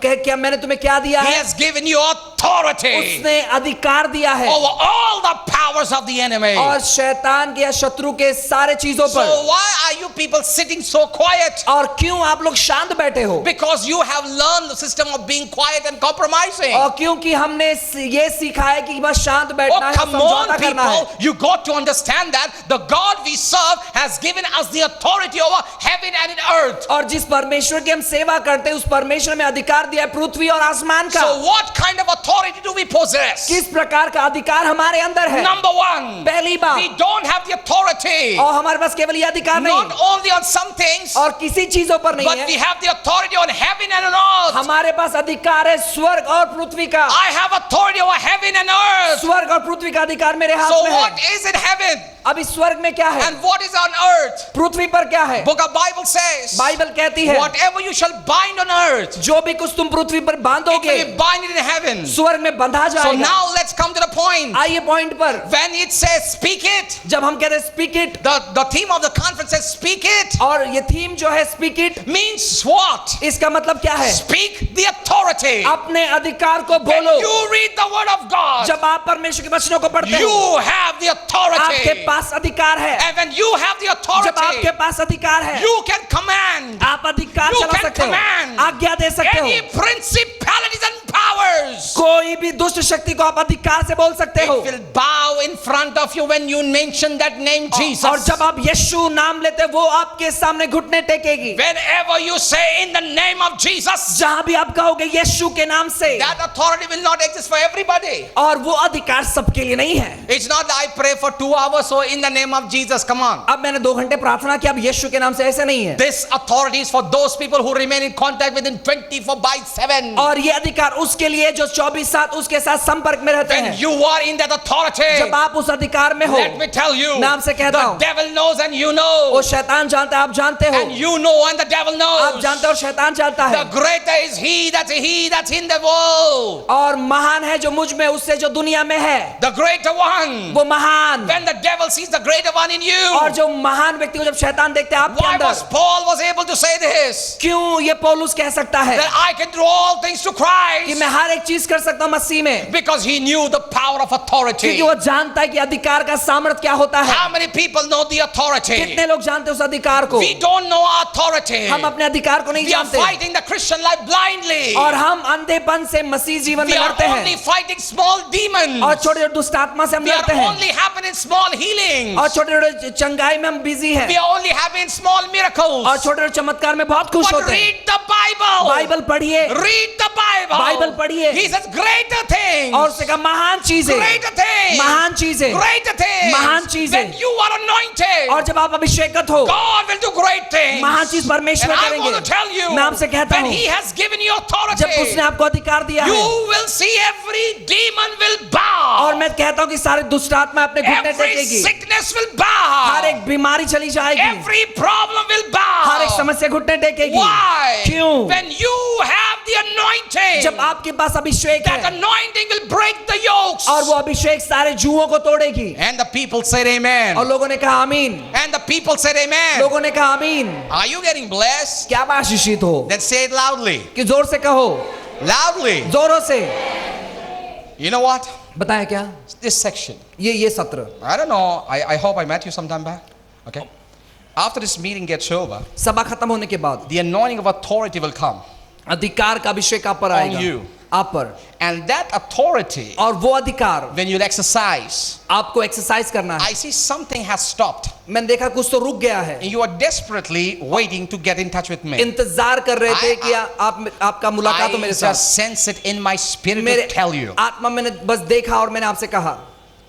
क्या मैंने तुम्हें क्या दिया He है? has given you authority उसने अधिकार दिया है over all the powers of the enemy. और शैतान के या शत्रु के सारे चीजों So पर। why are you people sitting so quiet? और क्यों आप लोग शांत बैठे हो? Because you have learned the system of being quiet and compromising. और क्योंकि हमने ये सीखा है कि बस शांत बैठना Oh, है, come समझौता on, करना है। people. You got to understand that the God we serve has given us the authority over heaven and in earth. और जिस परमेश्वर की हम सेवा करते हैं, उस परमेश्वर में अधिकार दिया है पृथ्वी और आसमान का। So what kind of authority do we possess? किस प्रकार का अधिकार हमारे अंदर है? Number one, पहली बात, we don't have the authority और हमारे पास केवल ये अधिकार नहीं not only on some things, और किसी चीजों पर नहीं but है, we have the authority on heaven and on earth. हमारे पास अधिकार है स्वर्ग और पृथ्वी का। I have authority over heaven and earth. स्वर्ग और पृथ्वी का अधिकार मेरे हाथ So में what है। is in heaven अभी स्वर्ग में क्या है? and what is on earth? पृथ्वी पर क्या है? Book of Bible says, Bible कहती है, whatever you shall bind on earth, जो भी कुछ तुम पृथ्वी पर it बांधोगे, will be binded in heaven. स्वर्ग में बंधा So जाएगा। now let's come to the point. आइए पॉइंट पर। When it says speak it, जब हम कहते हैं speak it, the theme of the conference says speak it. it और ये थीम जो है स्पीक इट, means what? इसका मतलब क्या है? Speak the authority. अपने अधिकार को When बोलो। you read the word of God, जब आप परमेश्वर के वचनों को पढ़ते you हो, have the आपके authority. पास अधिकार है। And when you have the जब आपके authority, पास अधिकार है, you can command आप अधिकार You चला can सकते हो, command आज्ञा दे सकते any हो। principalities and powers. कोई भी दुष्ट शक्ति को आप अधिकार से बोल सकते हो। It will bow in front of you when you mention that name Jesus. और जब आप यीशु नाम लेते, वो आपके सामने घुटने टेकेगी। Whenever you say in the name of Jesus, जहां भी आप कहोगे यीशु के नाम से, that authority will not exist for everybody. और वो अधिकार सबके लिए नहीं है। It's not that I pray for 2 hours, so in the name of Jesus, come on. अब मैंने 2 घंटे प्रार्थना की, अब यीशु के नाम से, ऐसे नहीं है। This authority is for those people who remain in contact with him 24/7. और ये अधिकार उसके लिए जो 24/7 उसके साथ संपर्क में रहते When हैं। you are in that authority, जब आप उस अधिकार में हो, let me tell you, मैं आपसे कहता the हूं, devil knows and you वो know, शैतान जानता है, आप जानते हो, and you know and the devil आप knows. जानते हो और शैतान जानता है। The greater is he that's in the world. और महान है जो मुझ में, उससे जो दुनिया में है, The greater one. वो महान। When the devil sees the greater one in you, और जो महान व्यक्ति को जब शैतान देखते हैं आपके why was अंदर, Paul was able to say this? क्यों ये पौलुस कह सकता है That I can do all things to कि Christ, मैं हर एक चीज कर सकता हूं मसीह में? because he knew the power of authority. क्योंकि वो जानता है कि अधिकार का सामर्थ्य क्या होता है। How many people know the authority? कितने लोग जानते हैं उस अधिकार को? We don't know our authority. हम अपने अधिकार को नहीं We are जानते, fighting the Christian life blindly. और हम अंधेपन से मसीह जीवन We में are लड़ते only हैं, fighting small demons. और छोटे छोटे दुष्ट आत्मा से हम We are लड़ते हैं, only happening small healings. और छोटे छोटे चंगाई में हम बिजी हैं, We are only having small miracles. और छोटे छोटे चमत्कार में बहुत खुश But होते हैं। read the Bible. बाइबल पढ़िए, Read the Bible. बाइबल पढ़िए, He says greater things. और उससे कहा महान चीजें, Greater things. महान चीजें, Greater things. महान चीजें। When you are anointed, और जब आप अभिषेकत हो, God will do great things. महान चीज And परमेश्वर I करेंगे। want to tell you, मैं आपसे कहता when हूं, He has given you authority, जब उसने आपको अधिकार दिया you है, will see every demon will bow. और मैं कहता हूं कि सारे दुष्ट आत्मा अपने घुटने Every टेकेगी, sickness will bow. हर एक बीमारी चली जाएगी, Every problem will bow. हर एक समस्या घुटने टेकेगी। Why? क्यों? When you have the anointing, जब आपके पास अभिषेक that है, anointing will break the yokes. और वो अभिषेक सारे जुओं को तोड़ेगी। And the people said amen. और लोगों ने कहा आमीन, And the people said amen. लोगों ने कहा आमीन। Are you getting blessed? क्या आप आशीषित हो? Then say it loudly. कि जोर से कहो, Loudly. जोरों से। You know what? बताएं क्या? This section. ये सत्र, I don't know. I hope I met you sometime back. Okay. After this meeting gets over, सभा खत्म होने के बाद the anointing of authority will come. अधिकार का अभिषेक आप पर आएगा, you. आप पर, And that authority, और वो अधिकार when you exercise, आपको एक्सरसाइज करना है। I see something has stopped. मैंने देखा कुछ तो रुक गया है, And you are desperately waiting to get in touch with me. इंतजार कर रहे थे कि आपका मुलाकात हो I मेरे just साथ। sense it in my spirit to मेरे tell you. आत्मा मैंने बस देखा और मैंने आपसे कहा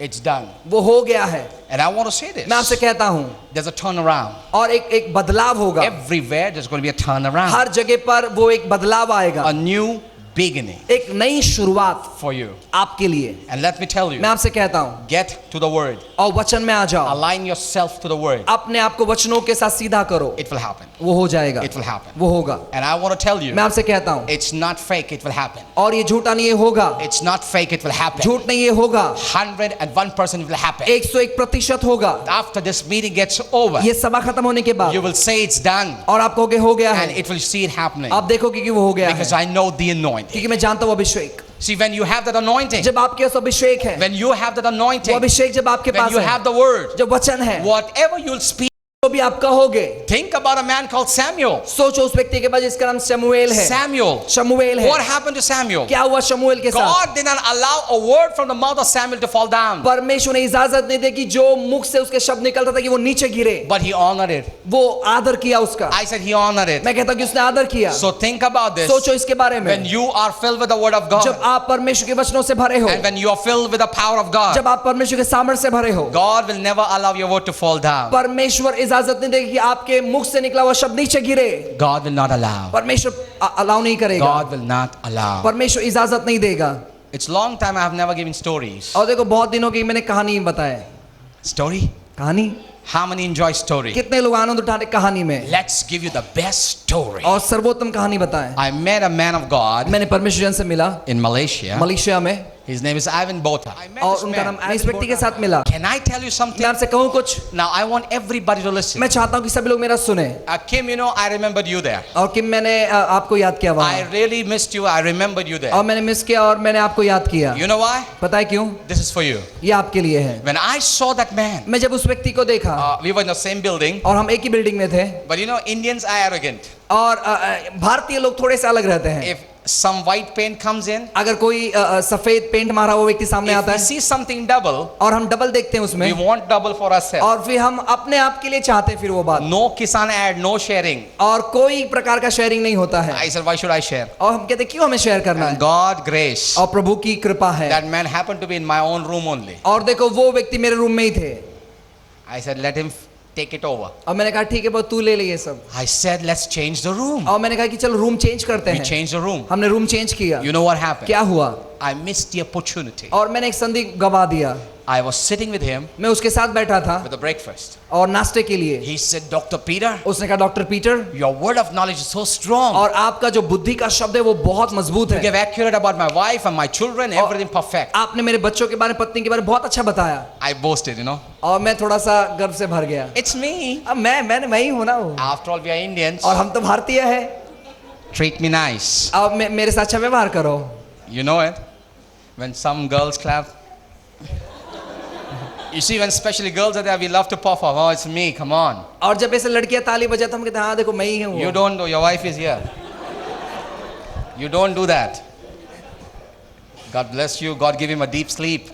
It's done. वो हो गया है। And I want to say this. मैं आपसे कहता हूँ, There's a turnaround. और एक बदलाव होगा, Everywhere there's going to be a turnaround. हर जगह पर वो एक बदलाव आएगा, A new beginning एक नई शुरुआत for you. आपके लिए। And let me tell you, मैं आपसे कहता हूँ, get to the word. और वचन में आ जाओ, Align yourself to the word. अपने आप को वचनों के साथ सीधा करो, It will happen. वो हो जाएगा, It will happen. वो होगा। And I want to tell you, मैं आपसे कहता हूँ, it's not fake, it will happen. और ये झूठा नहीं, ये होगा। It's not fake, it will happen. झूठ नहीं, ये होगा। 101% it will happen. 101% होगा। After this meeting gets over, ये सभा खत्म होने के बाद, you will say it's done. और आप कहोगे हो गया And है, it will see it happening. आप देखोगे कि वो हो गया Because है, I know the anointing. क्योंकि मैं जानता हूँ अभिषेक। See, when you have that anointing, जब आपके पास अभिषेक है, when you have that वो anointing, अभिषेक जब आपके when पास you है, have the word, जब वचन है, whatever you'll speak, तो भी आप कहोगे। think about a man called Samuel. सोचो उस व्यक्ति के बाद जिसका नाम शमूएल है। Samuel. शमूएल है। What happened to Samuel? क्या हुआ शमूएल के साथ? God did not allow a word from the mouth of Samuel to fall down, परमेश्वर ने इजाजत नहीं दी कि जो मुख से उसके शब्द निकलता था कि वो नीचे गिरे। but he honored it. वो आदर किया उसका। I said he honored it. मैं कहता हूँ कि उसने आदर किया। So think about this. सोचो इसके बारे में। When you are filled with the word of जब God, आप परमेश्वर के वचनों से भरे हो, and when you are filled with the power of God, जब आप परमेश्वर के सामर्थ्य से भरे हो, God will never allow your word to fall down. परमेश्वर इजाजत नहीं देगी कि आपके मुख से निकला हुआ शब्द नीचे गिरे। God will not allow. परमेश्वर अलाउ नहीं करेगा। God will not allow. परमेश्वर इजाजत नहीं देगा। It's long time I have never given stories. और देखो बहुत दिनों की मैंने कहानी बताया। Story? कहानी? How many enjoy story? कितने लोग आनंद उठाते कहानी में? Let's give you the best story. और सर्वोत्तम कहानी बताएं। I met a man of God मैंने परमेश्वर जन से मिला in Malaysia. मलेशिया में। His name is Ivan Botha. I met और this उनका man. नाम इस व्यक्ति के साथ मिला। Can I tell you something? मैं आपसे कहूँ कुछ, Now I want everybody to listen. मैं चाहता हूँ कि सभी लोग मेरा सुने। Kim, you know, I remembered you there. और किम, मैंने आपको याद किया I वहाँ, really missed you. I remembered you there. और मैंने मिस किया और मैंने आपको याद किया। You know why? पता है क्यों? This is for you. ये आपके लिए है। When I saw that man, मैं जब उस व्यक्ति को देखा, we were in the same building, और हम एक ही बिल्डिंग में थे, but you know, Indians are arrogant. और भारतीय लोग थोड़े से अलग रहते हैं। If some white paint comes in, अगर कोई सफेद पेंट मारा हुआ व्यक्ति सामने if आता we है see something double, और हम डबल देखते हैं उसमें, we want double for ourselves. और फिर हम अपने आप के लिए चाहते हैं फिर वो बात, No Kisan ad, no sharing. और कोई प्रकार का शेयरिंग नहीं होता है। I said, why should I share? और हम कहते हैं क्यों हमें शेयर करना And है? God grace. और प्रभु की कृपा है। That man happened to be in my own room only. और देखो वो व्यक्ति मेरे रूम में ही थे, I said, let him take it over. और मैंने कहा ठीक है बहुत, तू ले ले ये सब। I said, let's change the room. और मैंने कहा कि चलो रूम चेंज करते We हैं। changed the room. हमने रूम चेंज किया। You know what happened? क्या हुआ? I missed the opportunity. और मैंने एक संधि गवा दिया। I was sitting with him मैं उसके साथ बैठा था with the breakfast. और नाश्ते के लिए। He said, Dr. Peter, उसने कहा doctor Peter, your word of knowledge is so strong. और आपका जो बुद्धि का शब्द है वो बहुत मजबूत You है। gave accurate about my wife and my children, everything perfect. आपने मेरे बच्चों के बारे में, पत्नी के बारे में बहुत अच्छा बताया। I boasted, you know. और मैं थोड़ा सा गर्व से भर गया। It's me. अब मैं ही हूँ ना वो, After all, we are Indians. और हम तो भारतीय है। Treat me nice. अब मेरे साथ अच्छा व्यवहार करो। You know it? When some girls clap. You see, when especially girls are there, we love to puff off. Oh, it's me, come on. और जब ऐसे लड़कियां ताली बजाते हम कहते हैं हाँ देखो मैं ही हूँ। You don't do, your wife is here. You don't do that. God bless you. God give him a deep sleep.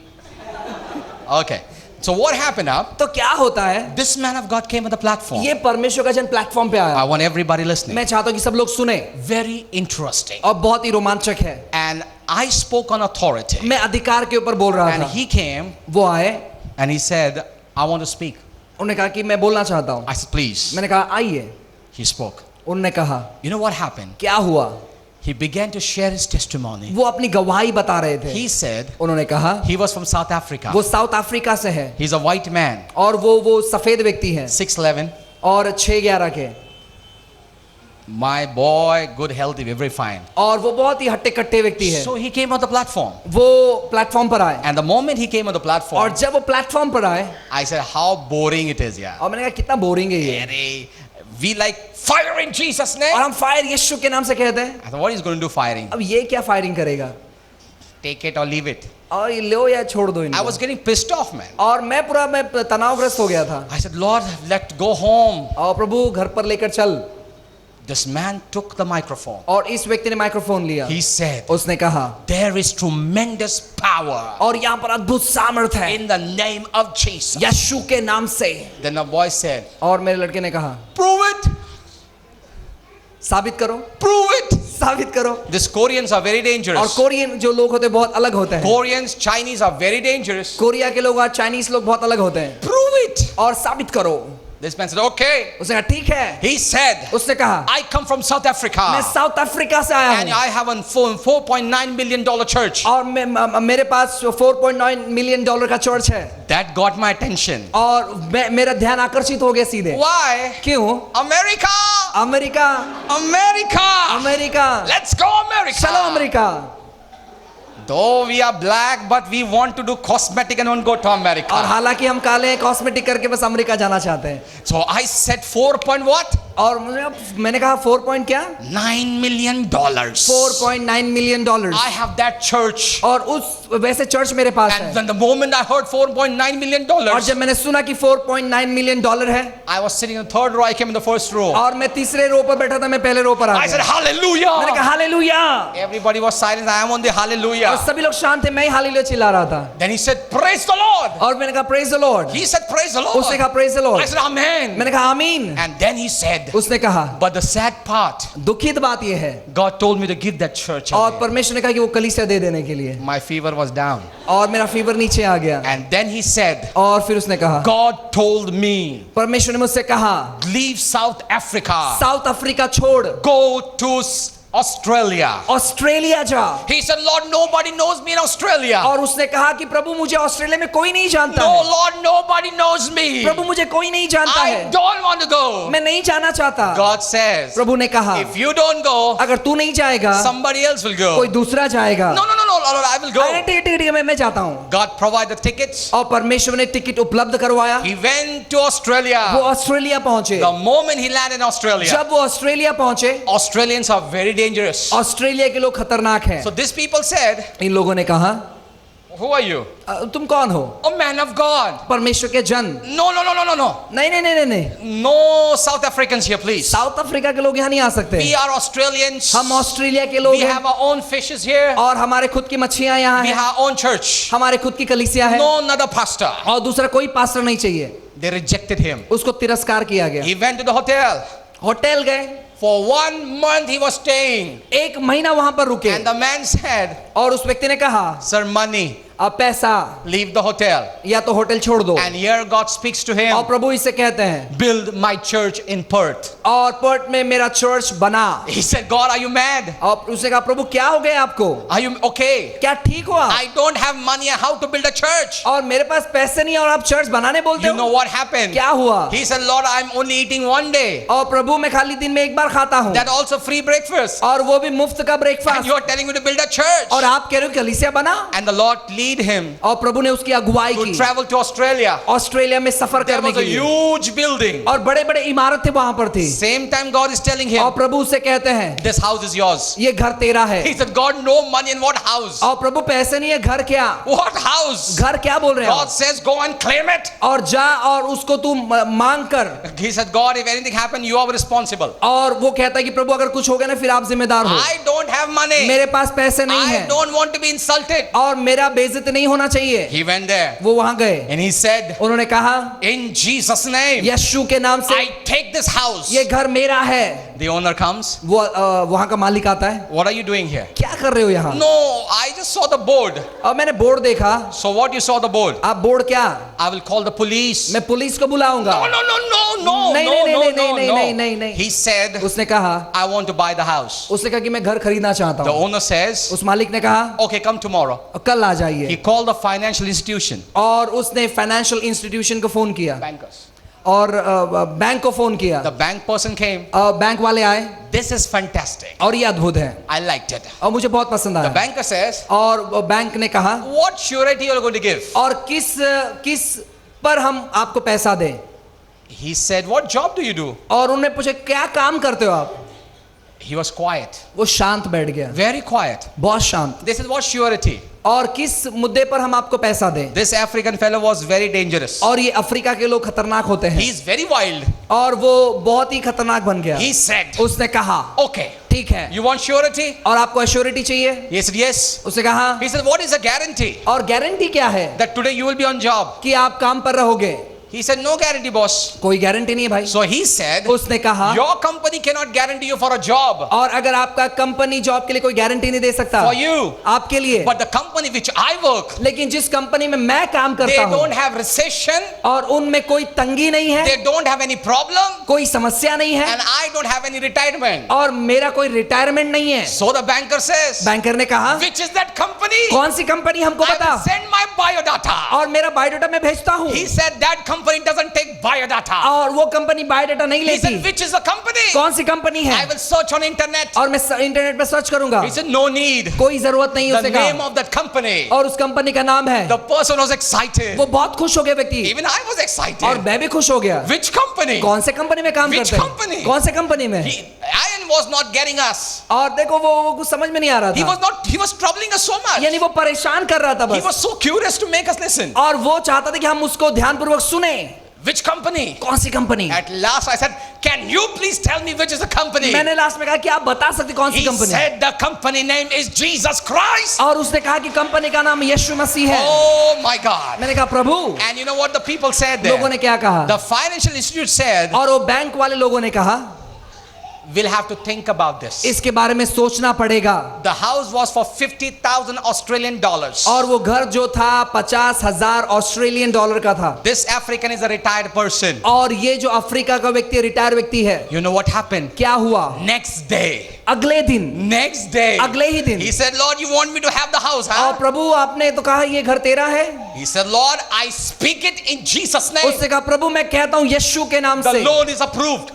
Okay. So what happened now? तो क्या होता है? This man of God came on the platform. ये परमेश्वर का जन platform पे आया। I want everybody listening. मैं चाहता हूँ कि सब लोग सुने, Very interesting. और बहुत ही रोमांचक है। And I spoke on authority. मैं अधिकार के ऊपर बोल रहा And था। he came वो आए, and he said, I want to speak. उन्होंने कहा कि मैं बोलना चाहता हूँ। I said, please. मैंने कहा आइए। He spoke. उन्होंने कहा You know what happened? क्या हुआ? He began to share his testimony. वो अपनी गवाही बता रहे थे। He said उन्होंने कहा he was from South Africa. वो साउथ अफ्रीका से है, He's a white man, और वो सफेद व्यक्ति है, 6'11", और 6'11" के, my boy, good, healthy, very fine. और वो बहुत ही हट्टे कट्टे व्यक्ति है। So he came on the platform. वो प्लेटफॉर्म पर आए, And the moment he came on the और platform, जब वो प्लेटफॉर्म पर आए, I said, how boring it is, yeah. और मैंने कहा कितना बोरिंग है ये, Very, we like fire in Jesus' और name. हम फायर यीशु के नाम से कहते हैं। I thought, what is going to do firing? अब ये क्या फायरिंग करेगा, Take it or leave it. और ये लो या छोड़ दो I इनको। was getting pissed off, man. और मैं तनावग्रस्त हो गया था। I said, Lord, let go home. और प्रभु घर पर लेकर चल। This man took the microphone. और इस व्यक्ति ने माइक्रोफोन लिया, He said, उसने कहा there is tremendous power और यहाँ पर अद्भुत सामर्थ है in the name of Jesus. यीशु के नाम से। Then the boy said, और मेरे लड़के ने कहा prove it, साबित करो, prove it. साबित करो। These Koreans are very और dangerous. कोरियन जो लोग होते हैं बहुत अलग होते हैं। Koreans, Chinese are very dangerous. Korea के लोग और चाइनीज लोग बहुत अलग होते हैं। Prove it. और साबित करो। This man said, okay. उसने कहा ठीक है। He said, उसने कहा I come from South Africa. मैं साउथ अफ्रीका से आया And हूँ, I have a $4.9 million church. और मेरे पास $4.9 million का चर्च है। That got my attention. और मेरा ध्यान आकर्षित हो गया सीधे। Why? क्यों? America! America, America! America, Let's go America! चलो America. Though we are black, but we want to do cosmetic and won't go to और America. हालांकि हम काले हैं, कॉस्मेटिक करके बस अमेरिका जाना चाहते हैं। So I said 4 point what? और मैंने कहा 4 पॉइंट क्या? $9 million. $4.9 million। I have that church. और उस वैसे चर्च मेरे पास And है। then the moment I heard $4.9 million, और जब मैंने सुना कि $4.9 million है, I was sitting in the third row. I came in the first row. और मैं तीसरे रो पर बैठा था, मैं पहले रो पर आ I said, गया। मैंने hallelujah. कहा hallelujah. Everybody was silent. I am on the और hallelujah. सभी लोग शांत थे, मैं ही हालेलुया चिल्ला रहा था। Then he said, praise the Lord. और मैंने कहा praise the Lord. He said, praise the Lord. उसने कहा praise the I Lord. said, amen. मैंने कहा आमीन। And then he said, उसने कहा but the sad part, दुखित बात यह है, God told me to give that church और away. परमेश्वर ने कहा कि वो कलीसिया दे देने के लिए, My fever was down. और मेरा फीवर नीचे आ गया। And then he said, और फिर उसने कहा, God told me, परमेश्वर ने मुझसे कहा leave South Africa. South Africa छोड़, Go to Australia. ऑस्ट्रेलिया जा। He said, Lord, nobody knows me in Australia. और उसने कहा कि प्रभु मुझे ऑस्ट्रेलिया में कोई नहीं जानता No, है। Lord, nobody knows me. प्रभु मुझे कोई नहीं जानता I है, don't want to go. मैं नहीं जाना चाहता। God says, प्रभु ने कहा if you don't go, अगर तू नहीं जाएगा somebody else will go. कोई दूसरा जाएगा। No, Lord, I will अरे go. ठीक ठीक ठीक, मैं जाता हूँ। God provided tickets. और परमेश्वर ने टिकट उपलब्ध करवाया। He went to वो Australia. ऑस्ट्रेलिया पहुंचे। The moment he landed in Australia, जब वो ऑस्ट्रेलिया पहुंचे, Australians are very dangerous. Australia के लोग खतरनाक हैं। So these people said, इन लोगों ने कहा who are you? तुम कौन हो? A man of God. परमेश्वर के जन। No. नहीं नहीं नहीं नहीं, No South Africans here, please. South Africa के लोग यहाँ नहीं आ सकते। We are Australians. हम ऑस्ट्रेलिया के लोग We हैं have our own fishes here. और हमारे खुद की मच्छियाँ यहाँ We हैं, have our own church. हमारे खुद की कलीसिया है No another pastor. और दूसरा कोई पास्टर नहीं चाहिए। They rejected him. उसको तिरस्कार किया गया। He went to the hotel. Hotel गए, For 1 month he was staying. एक महीना वहां पर रुके And the man said, और उस व्यक्ति ने कहा Sir, money, अब पैसा leave the hotel. या तो होटल छोड़ दो। And here God speaks to him, और प्रभु इससे कहते हैं build my church in Perth. और पर्थ में मेरा चर्च बना। He said, God, are you mad? और उसने कहा प्रभु क्या हो गया आपको, Are you okay? क्या ठीक हुआ? I don't have money how to build a church. और मेरे पास पैसे नहीं और आप चर्च बनाने बोलते You know हो? what happened? क्या हुआ? He said, Lord, I'm only eating 1 day. और प्रभु मैं खाली दिन में एक बार खाता हूँ That also free breakfast. और वो भी मुफ्त का And breakfast, you're telling me to build a church. और आप कह रहे हो कलीसिया बना। And the Lord lead him और प्रभु ने उसकी अगुवाई to की travel to Australia. ऑस्ट्रेलिया में सफर There करने was के a लिए huge building. और बड़े बड़े इमारत थे वहां पर थी। Same time God is telling him, और प्रभु उसे कहते हैं this house is yours. ये घर तेरा है। He said, God, no money in what house? और प्रभु पैसे नहीं है, घर क्या? What house? घर क्या बोल रहे God हो? says, go and claim it. और जा और उसको तू मांग कर। He said, God, if anything happened, you are responsible. और वो कहता है कि प्रभु अगर कुछ हो गया ना फिर आप जिम्मेदार हो। I don't have money. मेरे पास पैसे नहीं I है don't want to be insulted. और मेरा बेइज्जत नहीं होना चाहिए। He went there वो वहां गए, and he said, उन्होंने कहा in Jesus' name, यीशु के नाम से I take this house. ये घर मेरा है। The owner comes. वो वहां का मालिक आता है, What are you doing here? क्या कर रहे हो यहाँ? No, I just saw the board. और मैंने बोर्ड देखा। So what you saw the board? आप बोर्ड क्या? I will call the police. मैं पुलिस को बुलाऊंगा। No. नहीं। He said, उसने कहा I want to buy the house. उसने कहा कि मैं घर खरीदना चाहता The हूँ। owner says, उस मालिक ने कहा okay, come tomorrow. कल आ He जाइए। called the financial institution. और उसने फाइनेंशियल इंस्टीट्यूशन को फोन किया Bankers. और बैंक को फोन किया। The bank person came. Bank वाले आए This is fantastic. और ये अद्भुत है I liked it. और मुझे बहुत पसंद The आया। banker says, और बैंक ने कहा what surety you are going to give? और किस पर हम आपको पैसा दें? He said, what job do you do? और उन्होंने पूछा क्या काम करते हो आप? He was quiet. वो शांत बैठ गया, Very quiet. बहुत शांत। This is what surety. और किस मुद्दे पर हम आपको पैसा दें? This African fellow was very dangerous. और ये अफ्रीका के लोग खतरनाक होते हैं He's very wild. और वो बहुत ही खतरनाक बन गया। He said, उसने कहा okay, ठीक है, you want surety? और आपको एश्योरिटी चाहिए? He said, yes. उसने कहा He said, what is the guarantee और गारंटी क्या है that today you will be on job? कि आप काम पर रहोगे? He said, no guarantee, boss. कोई गारंटी नहीं है भाई। So he said, उसने कहा your company cannot guarantee you for a job. और अगर आपका कंपनी जॉब के लिए कोई गारंटी नहीं दे सकता For you. आपके लिए, But the company which I work, लेकिन जिस कंपनी में मैं काम they करता हूँ don't have recession. और उनमें कोई तंगी नहीं है, They don't have any problem. कोई समस्या नहीं है And I don't have any retirement. और मेरा कोई रिटायरमेंट नहीं है। So the banker says, banker ने कहा which is that company? कौन सी कंपनी हमको I बता will send my biodata. और मेरा बायोडाटा मैं भेजता हूँ। He said that company doesn't take biodata. और वो कंपनी बायोडाटा नहीं He said, लेती। which is the company? कौन सी कंपनी I है? will search on internet. और मैं इंटरनेट पे सर्च करूंगा। He said, no need. कोई जरूरत नहीं The उसने name कहा of that company. और उस कंपनी का नाम है। The person was excited. वो बहुत खुश हो गया व्यक्ति Even I was और excited. मैं भी खुश हो गया। Which company? कौन से कंपनी में काम Which करते company? हैं? कौन से कंपनी में? Ian was not getting us. और देखो वो कुछ समझ में नहीं आ रहा He था, was troubling us so much. यानी वो परेशान कर रहा था He बस was so curious to make us listen. और वो चाहता था कि हम उसको ध्यानपूर्वक सुने। Which company? कौन सी company? At last I said, can you please tell me which is the company? मैंने लास्ट में कहा कि आप बता सकते कौन सी He company? said the company name is Jesus Christ. और उसने कहा कि कंपनी का नाम यीशु मसीह है। Oh my God. मैंने कहा प्रभु, And you know what the people said there? लोगों ने क्या कहा? The financial institute said, और वो बैंक वाले लोगों ने कहा we'll have to think about this. इसके बारे में सोचना पड़ेगा। The house was for 50,000 Australian dollars. और वो घर जो था 50,000 ऑस्ट्रेलियन डॉलर का था। This African is a retired person. और ये जो अफ्रीका का व्यक्ति रिटायर व्यक्ति है, You know what happened? क्या हुआ? Next day. अगले दिन, Next day. अगले ही दिन, He said, Lord, you want me to have the house, और huh? प्रभु आपने तो कहा ये घर तेरा है। He said, Lord, I speak it in Jesus' name. उसने कहा प्रभु मैं कहता हूँ यीशु के नाम The से, loan is approved.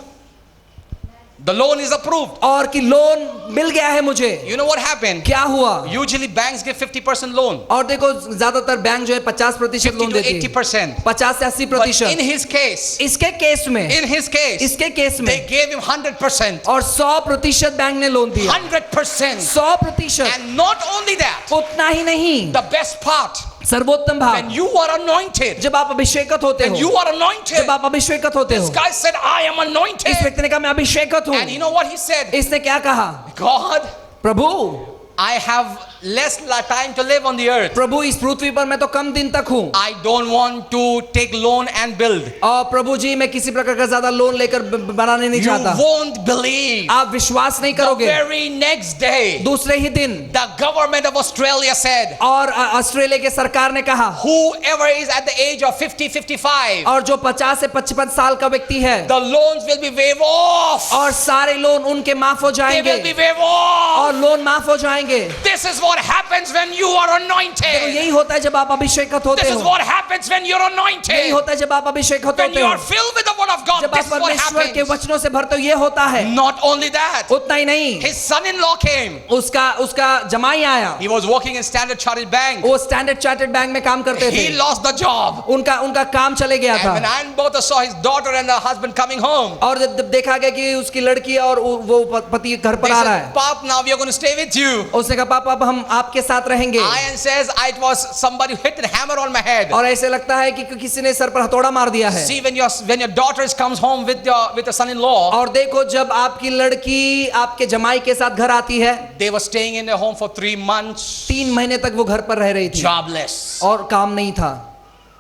The loan is approved. और कि लोन मिल गया है मुझे। You know what happened? क्या हुआ? Usually banks give 50% loan. और देखो ज्यादातर बैंक जो है 50% 50 लोन to देती है, 80%. 50 से But 80%। in his case, इसके केस में, इसके केस they में gave him 100%. और 100% बैंक ने लोन दिया। 100%. 100%। And not only that, उतना ही नहीं, the best part, सर्वोत्तम भाव, when you are anointed, जब आप अभिषेकत होते when हो, you are anointed, जब आप अभिषेकत होते this हो, guy said, I am इस anointed. व्यक्ति ने कहा मैं अभिषेकत हूँ। And you know what he said? इसने क्या कहा? God, Prabhu I have less time to live on the earth. प्रभु इस पृथ्वी पर मैं तो कम दिन तक हूँ, I don't want to take loan and build. और प्रभु जी मैं किसी प्रकार का ज्यादा लोन लेकर बनाने नहीं You चाहता। won't believe. आप विश्वास नहीं The करोगे, very next day, दूसरे ही दिन, the government of Australia said, और ऑस्ट्रेलिया के सरकार ने कहा whoever is at the age of 50, 55, और जो 50 से 55 साल का व्यक्ति है, the loans will be waived off. और सारे लोन उनके माफ हो They जाएंगे, will be waived off. और लोन माफ हो जाएंगे। This is what happens when you are तो anointed. यही होता है जब आप अभिषेकत होते This is हो, what happens when you're यही anointed. होता है जब आप अभिषेकत When होते you हो, are filled with the word of God, जब this आप is what परमेश्वर के happens. वचनों से भरते हो, ये होता है। Not only that, उतना ही नहीं, his son-in-law came. उसका जमाई आया, He was working in Standard Chartered Bank. वो स्टैंडर्ड चार्टर्ड बैंक में काम करते थे, He lost the job. उनका काम चले गया And when था, Ann Botha saw his daughter and the husband coming home, और जब देखा गया कि उसकी लड़की और वो पति घर they पर आ रहा said, है, Pop, now we are going to stay with you. उसने कहा पापा अब हम आपके साथ रहेंगे। Ian says, it was somebody who hit a hammer on my head. और ऐसे लगता है कि किसी ने सर पर हथौड़ा मार दिया है। See, when your daughter comes home with your son-in-law, और देखो जब आपकी लड़की आपके जमाई के साथ घर आती है, they were staying in their home for 3 months, 3 महीने तक वो घर पर रह रही थी, jobless. और काम नहीं था।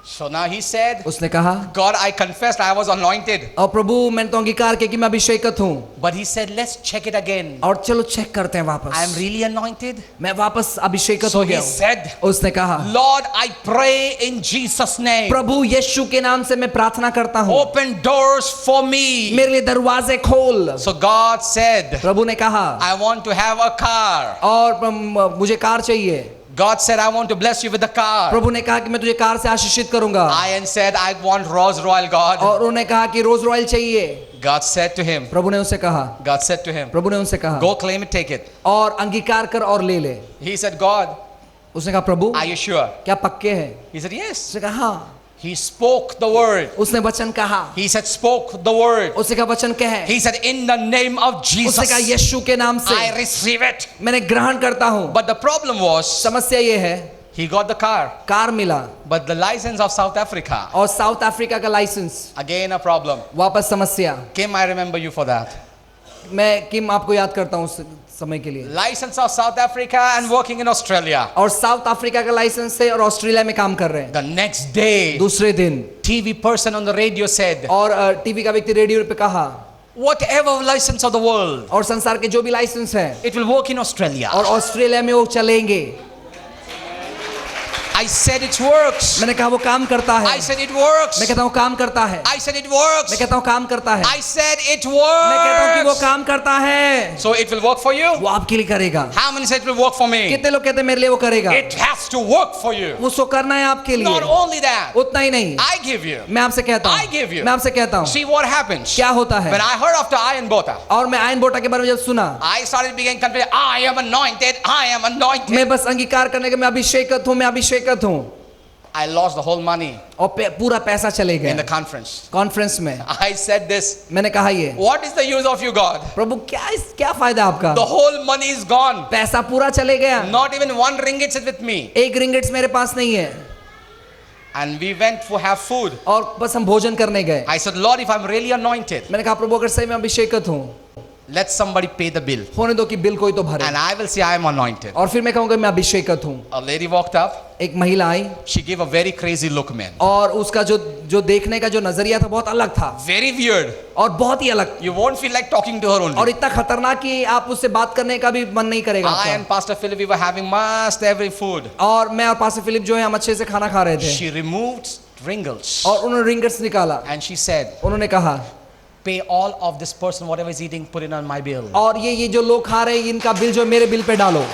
So now he said, उसने कहा God, I confessed I was anointed. और प्रभु मैंने तो अंगीकार किया कि मैं अभिषेकत हूँ, But he said, let's check it again. और चलो चेक करते हैं वापस, I am really anointed. मैं वापस अभिषेकत So हो he गया हूँ। said, उसने कहा Lord, I pray in Jesus' name. प्रभु यीशु के नाम से मैं प्रार्थना करता हूँ, Open doors for me. मेरे लिए दरवाजे खोल। So God said, प्रभु ने कहा I want to have a car. और मुझे कार चाहिए। God said, I want to bless you with the car. प्रभु ने कहा कि मैं तुझे कार से आशीषित करूंगा, Ian said, I want Rolls Royal, God. और उन्होंने कहा कि रोज रॉयल चाहिए। God said to him, प्रभु ने उससे कहा, God said to him, प्रभु ने उनसे कहा go claim it, take it. और अंगीकार कर और ले ले। He said, God, उसने कहा प्रभु are you sure? क्या पक्के है? He said, yes. उसने कहा हाँ। He spoke the word. उसने वचन कहा, He said, spoke the word. उसने कहा वचन कहे, He said, in the name of Jesus, उसने कहा यीशु के नाम से I receive it. मैंने ग्रहण करता हूँ। But the problem was, समस्या ये है, he got the car, car मिला but the license of South Africa, और साउथ अफ्रीका का लाइसेंस, again a problem. वापस समस्या। Kim, I remember you for that. मैं किम आपको याद करता हूँ उस समय के लिए, License of South Africa and working in Australia. और साउथ अफ्रीका का लाइसेंस है और ऑस्ट्रेलिया में काम कर रहे हैं। The next day, दूसरे दिन TV person on the radio said, और टीवी का व्यक्ति रेडियो पे कहा, whatever license of the world, और संसार के जो भी लाइसेंस है it will work in Australia. और ऑस्ट्रेलिया में वो चलेंगे। I said it works. मैंने कहा वो काम करता है। I said it works. मैं कहता हूँ काम करता है। I said it works. मैं कहता हूँ काम करता है। I said it मैं कहता हूँ कि वो works. काम करता है। So it will work for you? वो आपके लिए करेगा। How many said it will work for me? कितने लोग कहते हैं मेरे लिए वो करेगा? It has to work for you. उसको करना है आपके लिए। Not only that, उतना ही नहीं, I give you. मैं आपसे कहता I give you. हूँ, मैं आपसे कहता हूँ, See what happens. क्या होता है? When I heard after Ian Botha, और मैं आयन बोटा के बारे में जब सुना, I started beginning confessing, I am anointed, I am anointed. मैं बस अंगीकार करने के मैं अभिषेकत हूँ, मैं अभिषेकत हूँ, I lost the whole money और पूरा पैसा चले in the गया conference. कॉन्फ्रेंस में। I said this, मैंने कहा ये what is the use of you, God? प्रभु क्या फायदा आपका? The whole money is gone. पैसा पूरा चले गया, Not even 1 ringgit is with me. 1 रिंगिट्स मेरे पास नहीं है। And we went to have food. और बस हम भोजन करने गए। I said, Lord, if I'm really anointed, मैंने कहा प्रभु अगर सही में अभिषेकत हूँ, let somebody pay the bill. होने दो कि बिल कोई तो भरे। And I will say, I am anointed. और फिर मैं कहूँगा मैं अभिषेकत हूँ। A lady walked up. एक महिला आई She gave a very crazy look, man. और उसका जो देखने का जो नजरिया था बहुत अलग था Very weird. और बहुत ही अलग, You won't feel like talking to her और only. इतना खतरनाक कि आप उससे बात करने का भी मन नहीं करेगा I आपका। and Pastor Philip, we were having must every food. और मैं और पास्टर फिलिप जो है हम अच्छे से खाना खा रहे थे She removed wrinkles. और उन्होंने रिंगर्स निकाला। And she said, उन्होंने कहा pay all of this person, whatever is eating, put it on my bill. और ये जो लोग खा रहे हैं इनका बिल जो है मेरे बिल पे डालो।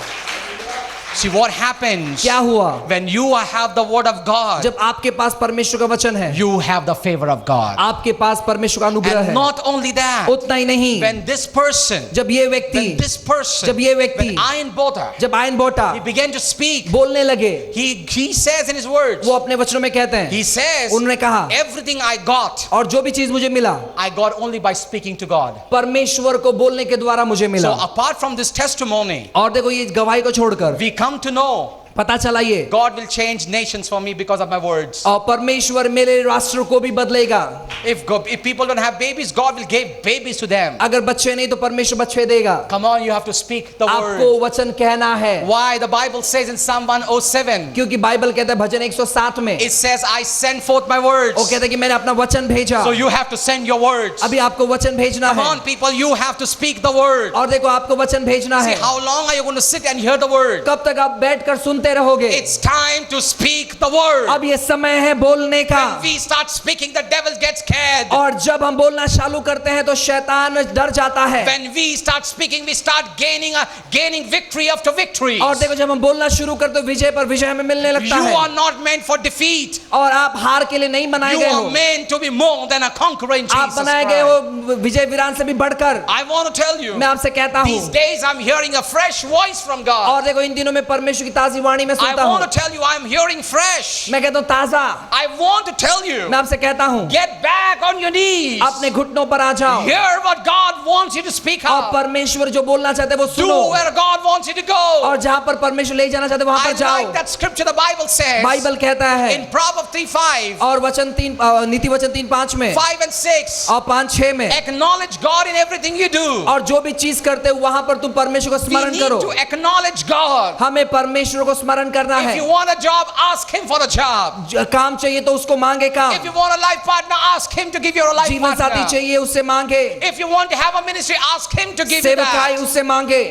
See what happens क्या हुआ when you have the word of God? जब आपके पास परमेश्वर का वचन है, You have the favor of God. आपके पास परमेश्वर का अनुग्रह And है। not only that, उतना ही नहीं, when this person, जब ये व्यक्ति when this person, जब ये व्यक्ति when Ian Botha, जब आयन बोटा he began to speak, बोलने लगे, he says in his words, वो अपने वचनों में कहते हैं, he says, उन्होंने कहा everything I got, और जो भी चीज मुझे मिला I got only by speaking to God. परमेश्वर को बोलने के द्वारा मुझे So मिला। apart from this testimony, और देखो ये गवाही को छोड़कर we come to know पता चला ये God will change nations for me because of my words. और परमेश्वर मेरे राष्ट्र को भी बदलेगा। If people don't have babies, God will give babies to them. अगर बच्चे नहीं तो परमेश्वर बच्चे देगा। Come on, you have to speak the आपको word. वचन कहना है। Why? The Bible says in Psalm 107, क्योंकि बाइबल कहता है भजन 107 में, it says, I send forth my words. वो कहता है कि मैंने अपना वचन भेजा। So you have to send your words. अभी आपको वचन भेजना Come है। on, people, you have to speak the word. और देखो आपको वचन भेजना See, है। how long are you going to sit and hear the word? कब तक आप बैठकर सुनते रहोगे? It's time to speak the word. अब ये समय है बोलने का। When we start speaking, the devil gets scared. और जब हम बोलना चालू करते हैं तो शैतान डर जाता है। When we start speaking, we start gaining victory after victory. और देखो जब हम बोलना शुरू करते हैं विजय पर विजय हमें मिलने लगता You है। are not meant for defeat. और आप हार के लिए नहीं बनाए You गए are हो, meant to be more than a conqueror in आप Jesus बनाए गए Christ. हो विजय वीरान से भी बढ़कर। I want to tell you, मैं आपसे कहता these हूँ, days I'm hearing a fresh voice from God. और देखो इन दिनों में परमेश्वर की ताजी वाणी में I सुनता want हूँ। to tell you, I'm hearing fresh. मैं कहता हूँ ताजा। I want to tell you, मैं आपसे कहता हूँ get back on your knees. अपने घुटनों पर आ जाओ Hear what God wants you to speak और out. परमेश्वर जो बोलना चाहते हैं वो Do सुनो where God wants you to go. और जहाँ पर परमेश्वर ले जाना चाहते हैं वहाँ I पर जाओ। like that scripture the Bible says Bible कहता है in Proverbs 3:5, और वचन 3 नीति वचन 3:5 में 5 and 6. और 5:6 में, Acknowledge God in everything you do. और जो भी चीज करते हो वहां पर तुम परमेश्वर को We स्मरण need करो। to acknowledge God. हमें परमेश्वर को स्मरण करना If है। you want a job, ask Him for the job. काम चाहिए तो उसको मांगे काम। If you want a life partner, ask Him to give you a life जीवन साथी partner. चाहिए उससे मांगे। If you want to have a ministry, ask Him to give you सेवकाई that. उससे मांगे।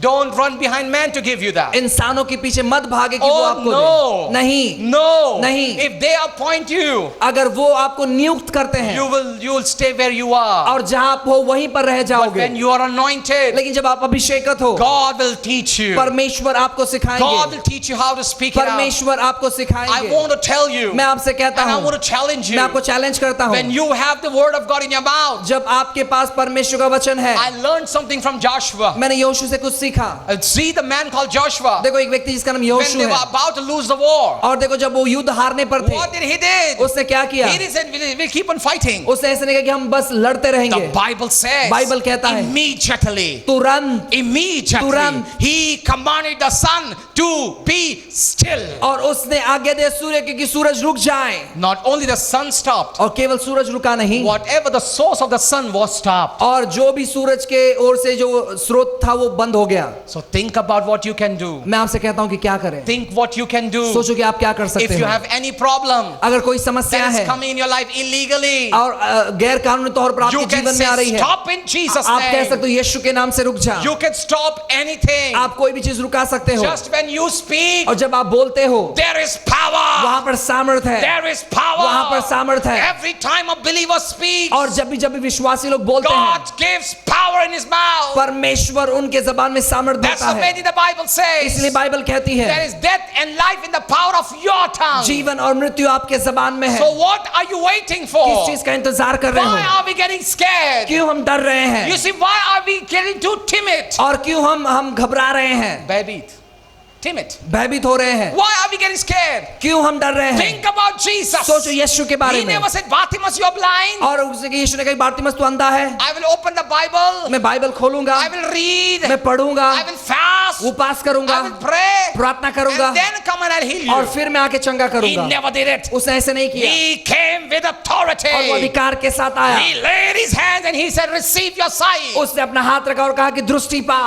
Don't run behind man to give you that. इंसानों के पीछे मत भागे कि वो Oh आपको no! दे। नहीं, No! नहीं। If they appoint you, अगर वो आपको नियुक्त करते हैं you will stay where you are. और जहाँ आप हो वहीं पर रह But जाओगे, when you are anointed, लेकिन जब आप अभिषेकत हो God will teach you. परमेश्वर आपको God सिखाएंगे। will teach you how to speak it out. परमेश्वर आपको I सिखाएंगे। want to tell you, मैं आपसे कहता and I हूँ, want to challenge मैं you. आपको चैलेंज करता हूँ, When you have the word of God in your mouth, जब आपके पास परमेश्वर का वचन है। I learned something from Joshua. मैंने योशू से कुछ सीखा। See the man called Joshua. देखो एक व्यक्ति जिसका नाम When योशू they were है, about to lose the war, और देखो जब वो युद्ध हारने पर थे, what did he did? उसने क्या किया? He said, "We'll keep on fighting." उसने ऐसे नहीं कहा कि हम बस लड़ते The रहेंगे। Bible says, बाइबल कहता है, immediately, तुरंत immediately, he commanded the sun to be still. और उसने आज्ञा दिया सूर्य की कि सूरज रुक जाए। Not only the sun stopped, और केवल सूरज रुका नहीं, whatever the source of the sun was stopped. और जो भी सूरज के ओर से जो स्रोत था वो बंद हो गया। So think about what you can do. मैं आपसे कहता हूँ कि क्या करें। Think what you can do. सोचो कि आप क्या कर If सकते you हो। have any problem अगर कोई समस्या that is है coming in your life illegally, और गैर कानूनी तौर पर you आपके can जीवन में आ रही say है, stop in Jesus' आप कह सकते name. हो यीशु के नाम से रुक जा। You can stop anything. आप कोई भी चीज रुका सकते हो। Just when you speak, और जब आप बोलते हो there is power. वहां पर सामर्थ है, There is power. वहां पर सामर्थ है। Every time a believer speaks, और जब भी विश्वासी लोग बोलते हैं, God gives power in his mouth. परमेश्वर उनके जबान में सामर्थ That's देता the है। way the Bible says. इसलिए बाइबल कहती There है is death and life in the power of your tongue. जीवन और मृत्यु आपके जबान में है। So what are you waiting for? किस चीज का इंतजार कर रहे Why हो? are we getting scared? क्यों हम डर रहे हैं? You see, why are we getting too timid? और क्यों हम घबरा रहे हैं? भयभीत. timid? भयभीत हो रहे हैं? Why are we getting scared? क्यों हम डर रहे हैं? Think about Jesus. सोचो यीशु के बारे He में। never said, Bartimaeus, you're blind. और उसने कहा, यीशु ने कहा, बारतिमस तू अंधा है। I will open the Bible. मैं बाइबल खोलूंगा, I will read. मैं पढ़ूंगा, I will fast. उपास करूंगा, I will pray. प्रार्थना करूंगा, And then come and I'll heal और you. फिर मैं आके चंगा He करूंगा। never did it. उसने ऐसे नहीं किया, He came with authority. और वो अधिकार के साथ आया। He laid his hands and he said, receive your sight. उसने अपना हाथ रखा और कहा कि दृष्टि पा।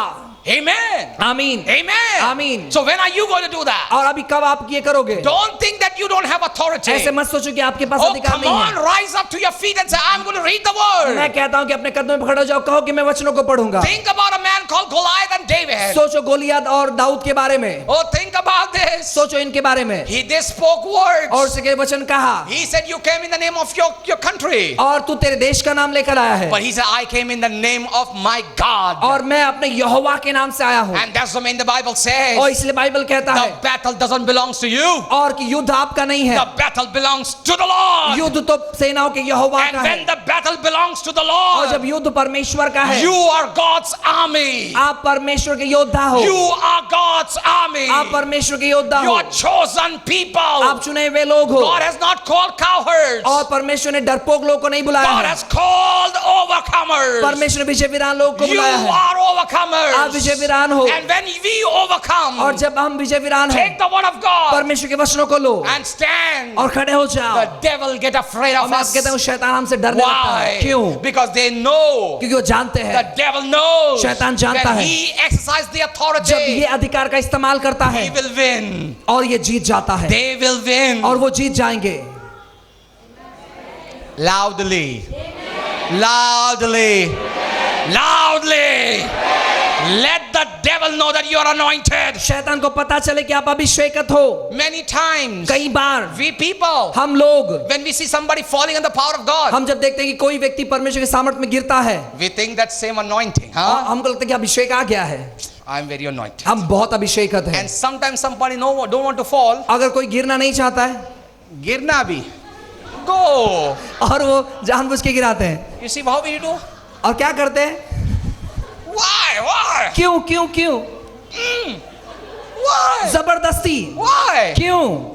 Amen. आमीन, Amen. आमीन। So when are you going to do that? और अभी कब आप ये करोगे? Don't think that you don't have authority. ऐसे मत सोचो कि आपके पास Oh, अधिकार come नहीं on, है। rise up to your feet and say, I'm going to read the word. मैं कहता हूँ कि अपने कदमों में खड़े हो जाओ, कहो कि मैं वचनों को पढ़ूंगा। Think about a man called Goliath and David. सोचो गोलियत और दाऊद के बारे में। Oh, think about this. सोचो इनके बारे में। They spoke words. और उसके वचन कहा, He said, you came in the name of your country. और तू तेरे देश का नाम लेकर आया है, But he said, I came in the name of my God. और मैं अपने यहोवा के नाम से आया हूँ। And that's the main the Bible says. और इसलिए बाइबल कहता है, The battle doesn't belong to you. और कि युद्ध आपका नहीं है, The battle belongs to the Lord. युद्ध तो सेनाओं के यहोवा And का when है। the battle belongs to the और Lord, जब युद्ध परमेश्वर का है, you are God's army. आप परमेश्वर के योद्धा हो। You are God's army. आप परमेश्वर के योद्धा You हो। are chosen people. आप चुने हुए लोग हो। God has not called cowards. और परमेश्वर ने डरपोक लोग को नहीं बुलाया God है। has called overcomers. परमेश्वर ने विजय वीरान लोग को You बुलाया है। are overcomers. आप विजय वीरान हो। And when we overcome, और जब हम विजय वीरान हैं, take the word of God परमेश्वर के वचनों को लो and stand. और खड़े हो जाओ। The devil get afraid और of मैं us. कहता हूँ शैतान हमसे डरने लगता है। Why? क्यों? Because they know. क्योंकि वो जानते हैं The devil knows. शैतान जानता When है, he exercises the जब authority, ये अधिकार का इस्तेमाल करता है he will win. और ये जीत जाता है, They will win. और वो जीत जाएंगे। Loudly. Loudly. Loudly. Let the devil know that you are anointed. शैतान को पता चले कि आप अभिषेकत हो। Many times, कई बार we people, हम लोग, when we see somebody falling in the power of God, हम जब देखते हैं कि कोई व्यक्ति परमेश्वर के सामर्थ्य में गिरता है, we think that same anointing, huh? हमको लगता है कि अभिषेक आ गया है, I'm very anointed. हम बहुत अभिषेकत हैं। And sometimes somebody don't want to fall. अगर कोई गिरना नहीं चाहता है, Girna bhi. Go. और वो जानबूझ के गिराते हैं। You see how we do? और क्या करते हैं? Why? Why? क्यों क्यों क्यों? Why? जबरदस्ती। Why? क्यों?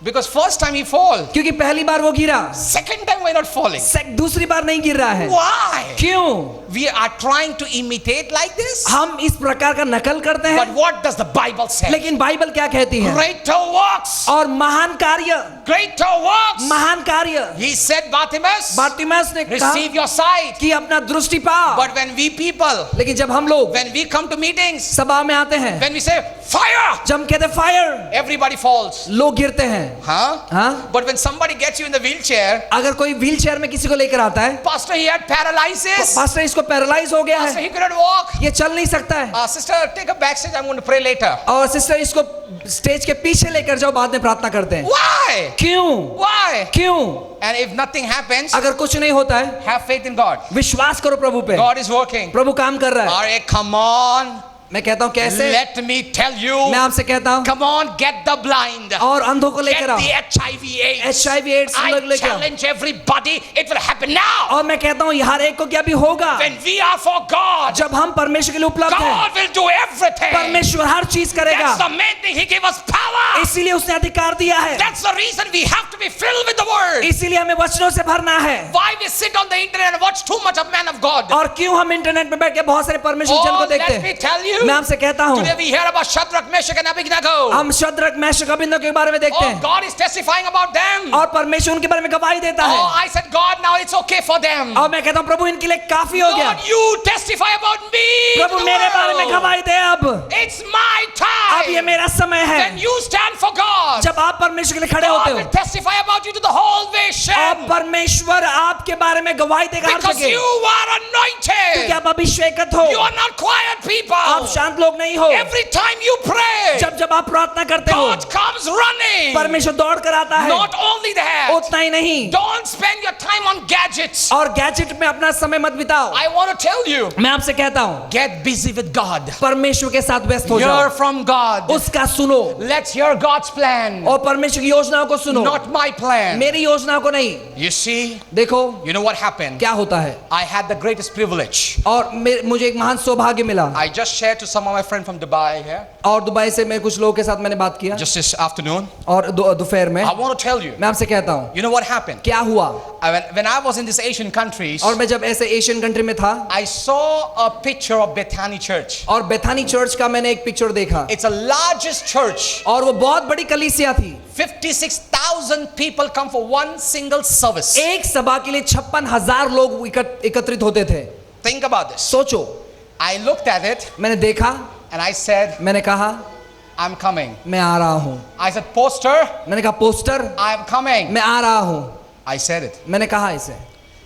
Because first time he fall. क्योंकि पहली बार वो गिरा, Second time we're not falling. दूसरी बार नहीं गिर रहा है। Why? क्यों? We are trying to imitate like this. हम इस प्रकार का नकल करते But हैं, what does the Bible say? लेकिन बाइबल क्या कहती है? Greater works. और महान कार्य, Greater works. महान कार्य। He said, Bartimaeus, बारतिमेउस ने कहा receive your sight. कि अपना दृष्टि पा। But when we people, लेकिन जब हम लोग when we come to meetings, सभा में आते हैं, when we say fire, जब हम कहते फायर, everybody falls. लोग गिरते हैं। Huh? हाँ? But when somebody gets you in the wheelchair, अगर कोई व्हील चेयर में किसी को लेकर आता है, Pastor, he had paralysis. Pastor इसको पैरालाइज हो गया Pastor, है, he couldn't walk. ये चल नहीं सकता है, Sister, take a backstage. I'm going to pray later. और सिस्टर इसको स्टेज के पीछे लेकर जाओ, बाद में प्रार्थना करते हैं। Why? क्यों? Why? क्यों? And if nothing happens, अगर कुछ नहीं होता है, have faith in God. विश्वास करो प्रभु पे, God is working. प्रभु काम कर रहा है। Alright, come on. मैं कहता हूँ कैसे? Let me tell you. मैं आपसे कहता हूँ, Come on, get the blind. और अंधों को Get लेकर आओ, the HIV/AIDS. HIV ads I लोग लेकर आओ। challenge everybody. It will happen now. और मैं कहता हूँ हर एक को क्या भी होगा, When we are for God, जब हम परमेश्वर के लिए उपलब्ध हैं, God will do everything. परमेश्वर हर चीज करेगा। That's the main thing. He gave us power. इसीलिए उसने अधिकार दिया है, That's the reason we have to be filled with the word. इसीलिए हमें वचनों से भरना है। Why we sit on the internet and watch too much of man of God? और क्यों हम इंटरनेट पे बैठ के बहुत सारे परमेश्वर जन को Oh, देखते let me हैं? tell you. मैं आपसे कहता हूँ, Today we hear about Shadrach, Meshach and Abednego. हम शद्रक मेशक अबेदनगो के बारे में देखते Oh, हैं, God is testifying about them. और परमेश्वर उनके बारे में गवाही देता Oh, है। I said, God, now it's okay for them. और मैं कहता हूँ प्रभु इनके लिए काफी हो गया, God, you testify about me. to Prabhu the मेरे बारे में world. गवाही दे। अब It's my अब ये time. मेरा समय है। When you stand for God, जब आप परमेश्वर के लिए खड़े होते God हो, will testify about you to the whole और nation. परमेश्वर आपके बारे में गवाही देगा हर Because जगह, you are क्योंकि anointed. आप अभिषेकत हो, You are not quiet आप people. शांत लोग नहीं हो। Every time you pray, जब जब आप प्रार्थना करते हो, God comes running. परमेश्वर दौड़ कर आता है। Not only that, उतना ही नहीं, don't spend your time on gadgets. और गैजेट में अपना समय मत बिताओ। I want to tell you, मैं आपसे कहता हूँ, get busy with God. परमेश्वर के साथ व्यस्त हो Hear जाओ, from God. God. उसका सुनो Let's hear God's plan, और परमेश्वर की योजनाओं को सुनो, not my plan. मेरी योजनाओं को नहीं। You see, देखो you know what happened? क्या होता है। I had the greatest privilege. और मुझे एक महान सौभाग्य मिला। I just shared to some of my friends from Dubai here और दुबई से मैं कुछ लोगों के साथ मैंने बात किया just this afternoon. और दोपहर में I want to tell you, मैं आपसे कहता हूँ you know what happened? क्या हुआ। When I was in these Asian countries, और मैं जब ऐसे एशियन कंट्री में था I saw a picture of Bethany Church. और बेथानी चर्च का मैंने एक पिक्चर देखा It's a largest church. और वो बहुत बड़ी कलीसिया थी। 56,000 people come for one single service. एक सभा के लिए 56,000 लोग एकत्रित होते थे। Think about this. सोचो, I looked at it मैंने देखा, and I said, मैंने कहा I'm coming. मैं आ रहा हूँ। I said, poster, मैंने कहा पोस्टर, I'm coming. मैं आ रहा हूँ। I said it. मैंने कहा इसे।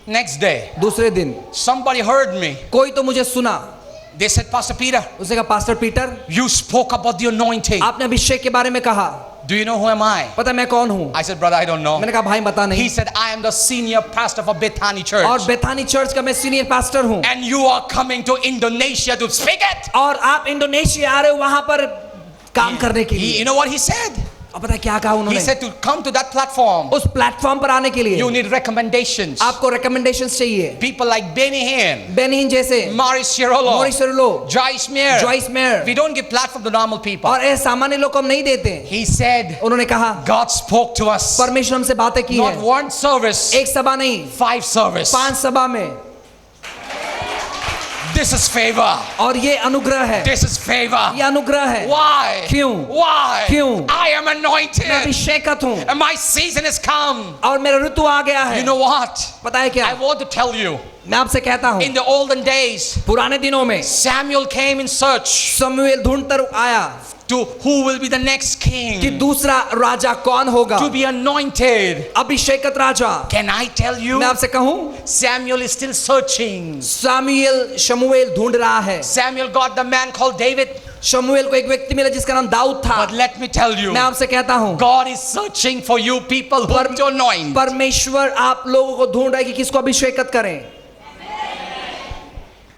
Next day, दूसरे दिन somebody heard me. कोई तो मुझे सुना। They said, Pastor Peter, उसने कहा pastor Peter, you spoke about the anointing. आपने अभिषेक के बारे में कहा। Do you know who am I? पता है मैं कौन हूँ? I said, brother, I don't know. मैंने कहा भाई बता He नहीं। said, I am the senior pastor for Bethany Church. और बेथानी चर्च का मैं सीनियर पास्टर हूँ। And you are coming to Indonesia to speak it. और आप इंडोनेशिया आ रहे हो वहां पर काम करने के लिए। You know what he said? अब पता है क्या कहा He उन्होंने? said to come to that platform, उस प्लेटफॉर्म पर आने के लिए you need recommendations. आपको रिकमेंडेशंस चाहिए। People like Benny Hinn, Benin जैसे, Maurice Cirolo, Morris low, Joyce Meyer. Joyce mayor, We don't give platform to normal people. और ऐसे सामान्य लोग को हम नहीं देते। He said, उन्होंने कहा God spoke to us. परमेश्वर हमसे बातें की Not है। one service, एक सभा नहीं, 5 service. 5 सभा में। This is favor. और ये अनुग्रह है, This is favor. ये अनुग्रह है। Why? क्यों? Why? क्यों? I am मैं anointed. अभिषेकत हूँ And my season has come. और मेरा ऋतु आ गया है। You know what? पता है क्या? I want to tell you. मैं आपसे कहता हूँ In the olden days, पुराने दिनों में Samuel came in search शमूएल ढूंढकर आया to who will be the next कि king, दूसरा राजा कौन होगा, to be anointed. अभिषेकत Raja. Can I tell you? मैं आपसे कहूँ Samuel is still searching. शमूएल ढूंढ रहा है। Samuel got the man called David. शमूएल को एक व्यक्ति मिला जिसका नाम दाऊद था। But let me tell you, मैं आपसे कहता हूँ God is searching for you people whom to anoint. परमेश्वर आप लोगों को ढूंढ रहा है कि किसको अभिषेकत करें।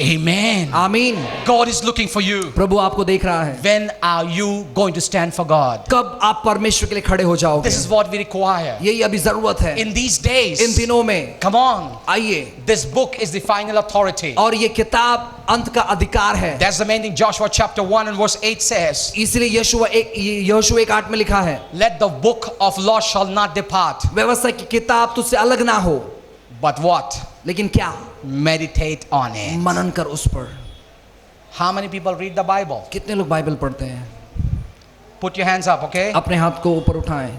Amen. आमीन। God is looking for you. प्रभु आपको देख रहा है। When are you going to stand for God? कब आप परमेश्वर के लिए खड़े हो जाओगे? This is what we require. यही अभी जरूरत है In these days, इन दिनों में। come on. आइए, This book is the final authority. और ये किताब अंत का अधिकार है। That's the main thing Joshua chapter 1 and verse 8 says. इसलिए यहोशू 1:8 में लिखा है, Let the book of law shall not depart. व्यवस्था की किताब तुझसे अलग ना हो, But what? लेकिन क्या? Meditate on it. मनन कर उस पर। How many people read the Bible? कितने लोग बाइबल पढ़ते हैं? Put your hands up, okay? अपने हाथ को ऊपर उठाएं।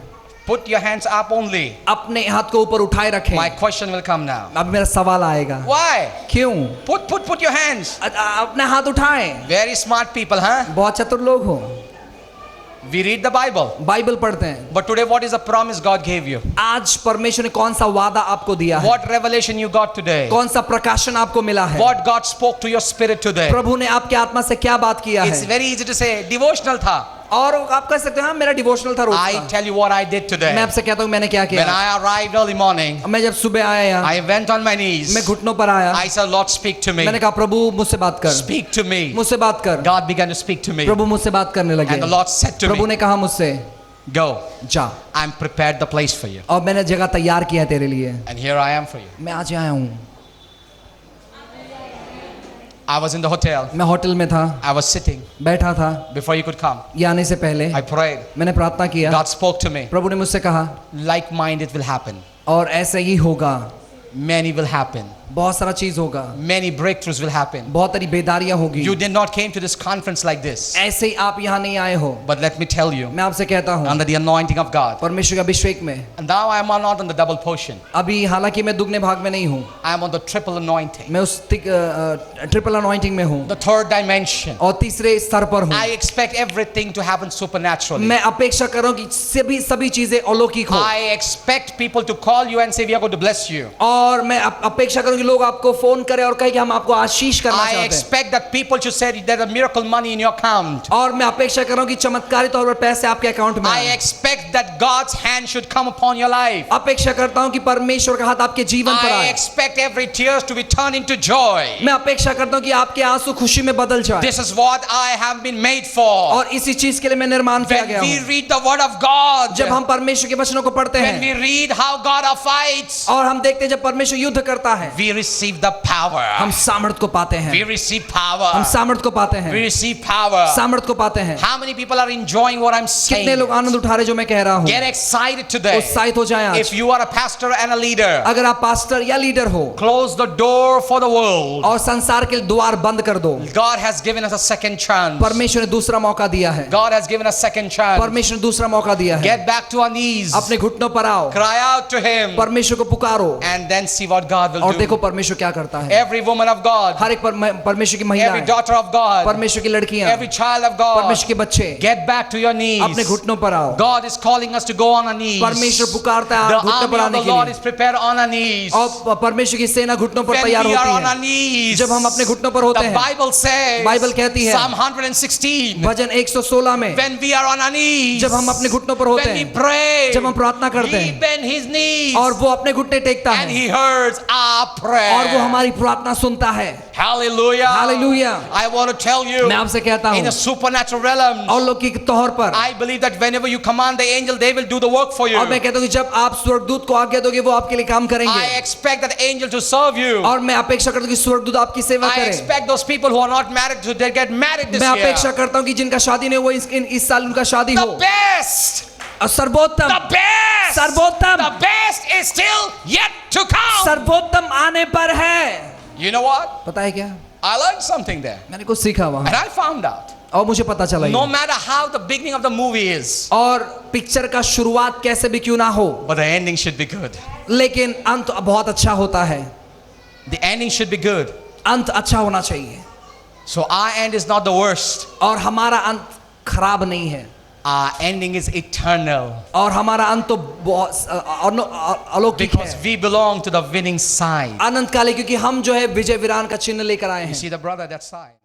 Put your hands up only. अपने हाथ को ऊपर उठाए रखें। My question will come now. अब मेरा सवाल आएगा। Why? क्यों? Put your hands. अपने हाथ उठाएं। Very smart people, huh? बहुत चतुर लोग हो। We read the Bible. Bible पढ़ते हैं। But today, what is the promise God gave you? आज परमेश्वर ने कौन सा वादा आपको दिया है? What revelation you got today? कौन सा प्रकाशन आपको मिला है? What God spoke to your spirit today? प्रभु ने आपके आत्मा से क्या बात किया It's है? very easy to say, devotional था. और आप कह सकते हैं हाँ मेरा डिवोशनल था रोज I का। tell you what I did मैं today. आपसे कहता हूँ मैंने क्या When किया। I arrived early morning, मैं जब सुबह आया यहाँ, I went on my knees. मैं घुटनों पर आया, I said, Lord, speak to me. मैंने कहा प्रभु मुझसे बात कर, Speak to me. मुझसे बात कर। God began to speak to me. प्रभु मुझसे बात करने लगे। And the Lord said to Prabhu me, ने कहा मुझसे go. जा, I'm prepared the place for you. और मैंने जगह तैयार किया है तेरे लिए। And here I am for you. मैं आज आया हूँ। I was in the hotel. मैं होटल में था, I was sitting बैठा था। before you could come. ये आने से पहले I prayed. मैंने प्रार्थना किया। God spoke to me. प्रभु ने मुझसे कहा Like-minded will happen. और ऐसे ही होगा, Many will happen. बहुत सारा चीज होगा, Many breakthroughs will happen. बहुत सारी बेदारियां होगी। You did not came to this conference like this. ऐसे ही आप यहाँ नहीं आए हो। But let me tell you, मैं आपसे कहता हूँ under the anointing of God. परमेश्वर के अभिषेक में And now I am not on the double portion. अभी हालांकि मैं दुगने भाग में नहीं हूँ, I am on the triple anointing. मैं उस ट्रिपल अनॉइंटिंग में हूँ The third dimension. और तीसरे स्तर पर हूँ। I expect everything to happen supernaturally. मैं अपेक्षा कर रहा हूँ कि सभी चीजें अलौकिक हो I expect people to call you and say we are going to bless you. और और मैं अपेक्षा करूं कि लोग आपको फोन करें और कहें कि हम आपको आशीष करना I चाहते हैं। expect that people should say there's a miracle money in your account. और मैं अपेक्षा कर रहा हूं कि चमत्कारी तौर पर पैसे आपके अकाउंट में I आए। expect that God's hand should come upon your life. अपेक्षा करता हूं कि परमेश्वर का हाथ आपके जीवन पर I आए। expect every tears to be turned into joy. मैं अपेक्षा करता हूं कि आपके आंसू खुशी में बदल जाए। This is what I have been made for. और इसी चीज के लिए मैं निर्माण किया When गया we हूं। read the word of God, जब हम परमेश्वर के वचनों को पढ़ते when हैं we read how God fights, और हम देखते हैं जब परमेश्वर युद्ध करता है, we receive the power. हम सामर्थ को पाते हैं। We receive power. हम सामर्थ को पाते We हैं। receive power. सामर्थ को पाते हैं। How many people are enjoying what I'm saying? कितने लोग आनंद उठा रहे जो मैं कह रहा हूं? Get excited today. उत्साहित हो जाएं आज। If you are a pastor and a leader, अगर आप पास्टर या लीडर हो close the door for the world. और संसार के द्वार बंद कर दो। God has given us a second chance. परमेश्वर ने दूसरा मौका दिया है। God has given us second chance. परमेश्वर ने दूसरा मौका दिया है। Get back to our knees. अपने घुटनों पर आओ, Cry out to Him. परमेश्वर को पुकारो And then see what God will और do. देखो परमेश्वर क्या करता है। Every woman of God, हर एक परमेश्वर की every महिलाएं, daughter of God, परमेश्वर की लड़कियां, every child of God, परमेश्वर के बच्चे, get back to your knees. अपने घुटनों पर आओ। God is calling us to go on our knees. परमेश्वर पुकारता है The घुटनों पर army of आने the के Lord लिए। is prepared on our knees. और परमेश्वर की सेना घुटनों पर When तैयार we are होती on our है। knees, जब हम अपने घुटनों पर होते the हैं, Bible says, बाइबल कहती है, Psalm 116, भजन 116 में, when we are on our knees, जब हम अपने घुटनों पर होते when we हैं, pray, जब हम प्रार्थना करते He हैं bend His knees और वो अपने घुटने टेकता and है He hears our prayer. और वो हमारी प्रार्थना सुनता है। Hallelujah. Hallelujah. I want to tell you, मैं आपसे कहता in हूँ the supernatural realm, अलौकिक तौर पर, I believe that whenever you command the angel, they will do the work for you. और मैं कहता हूँ कि जब आप स्वर्गदूत को आज्ञा दोगे वो आपके लिए काम I करेंगे। expect that angel to serve you. और मैं अपेक्षा करता हूँ कि स्वर्गदूत आपकी सेवा I करे। expect those people who are not married to they get married this मैं अपेक्षा year. करता हूँ कि जिनका शादी नहीं हुआ इस साल उनका शादी हो। The best, और सर्वोत्तम, the best, सर्वोत्तम, the best is still yet to come. सर्वोत्तम आने पर है। You know what? पता है क्या? I learned something there, मैंने कुछ सीखा वहाँ and I found out. और मुझे पता चला No ये। matter how the beginning of the movie is, और पिक्चर का शुरुआत कैसे भी क्यों ना हो, but the ending should be good. लेकिन अंत बहुत अच्छा होता है। The ending should be good. अंत अच्छा होना चाहिए So our end is not the worst. और हमारा अंत खराब नहीं है Our ending is eternal और हमारा अंत तो बहुत अलौकिक because है, we belong to the winning side. अनंत काले, क्योंकि हम जो है विजय विरान का चिन्ह लेकर आए You हैं। see the brother that side.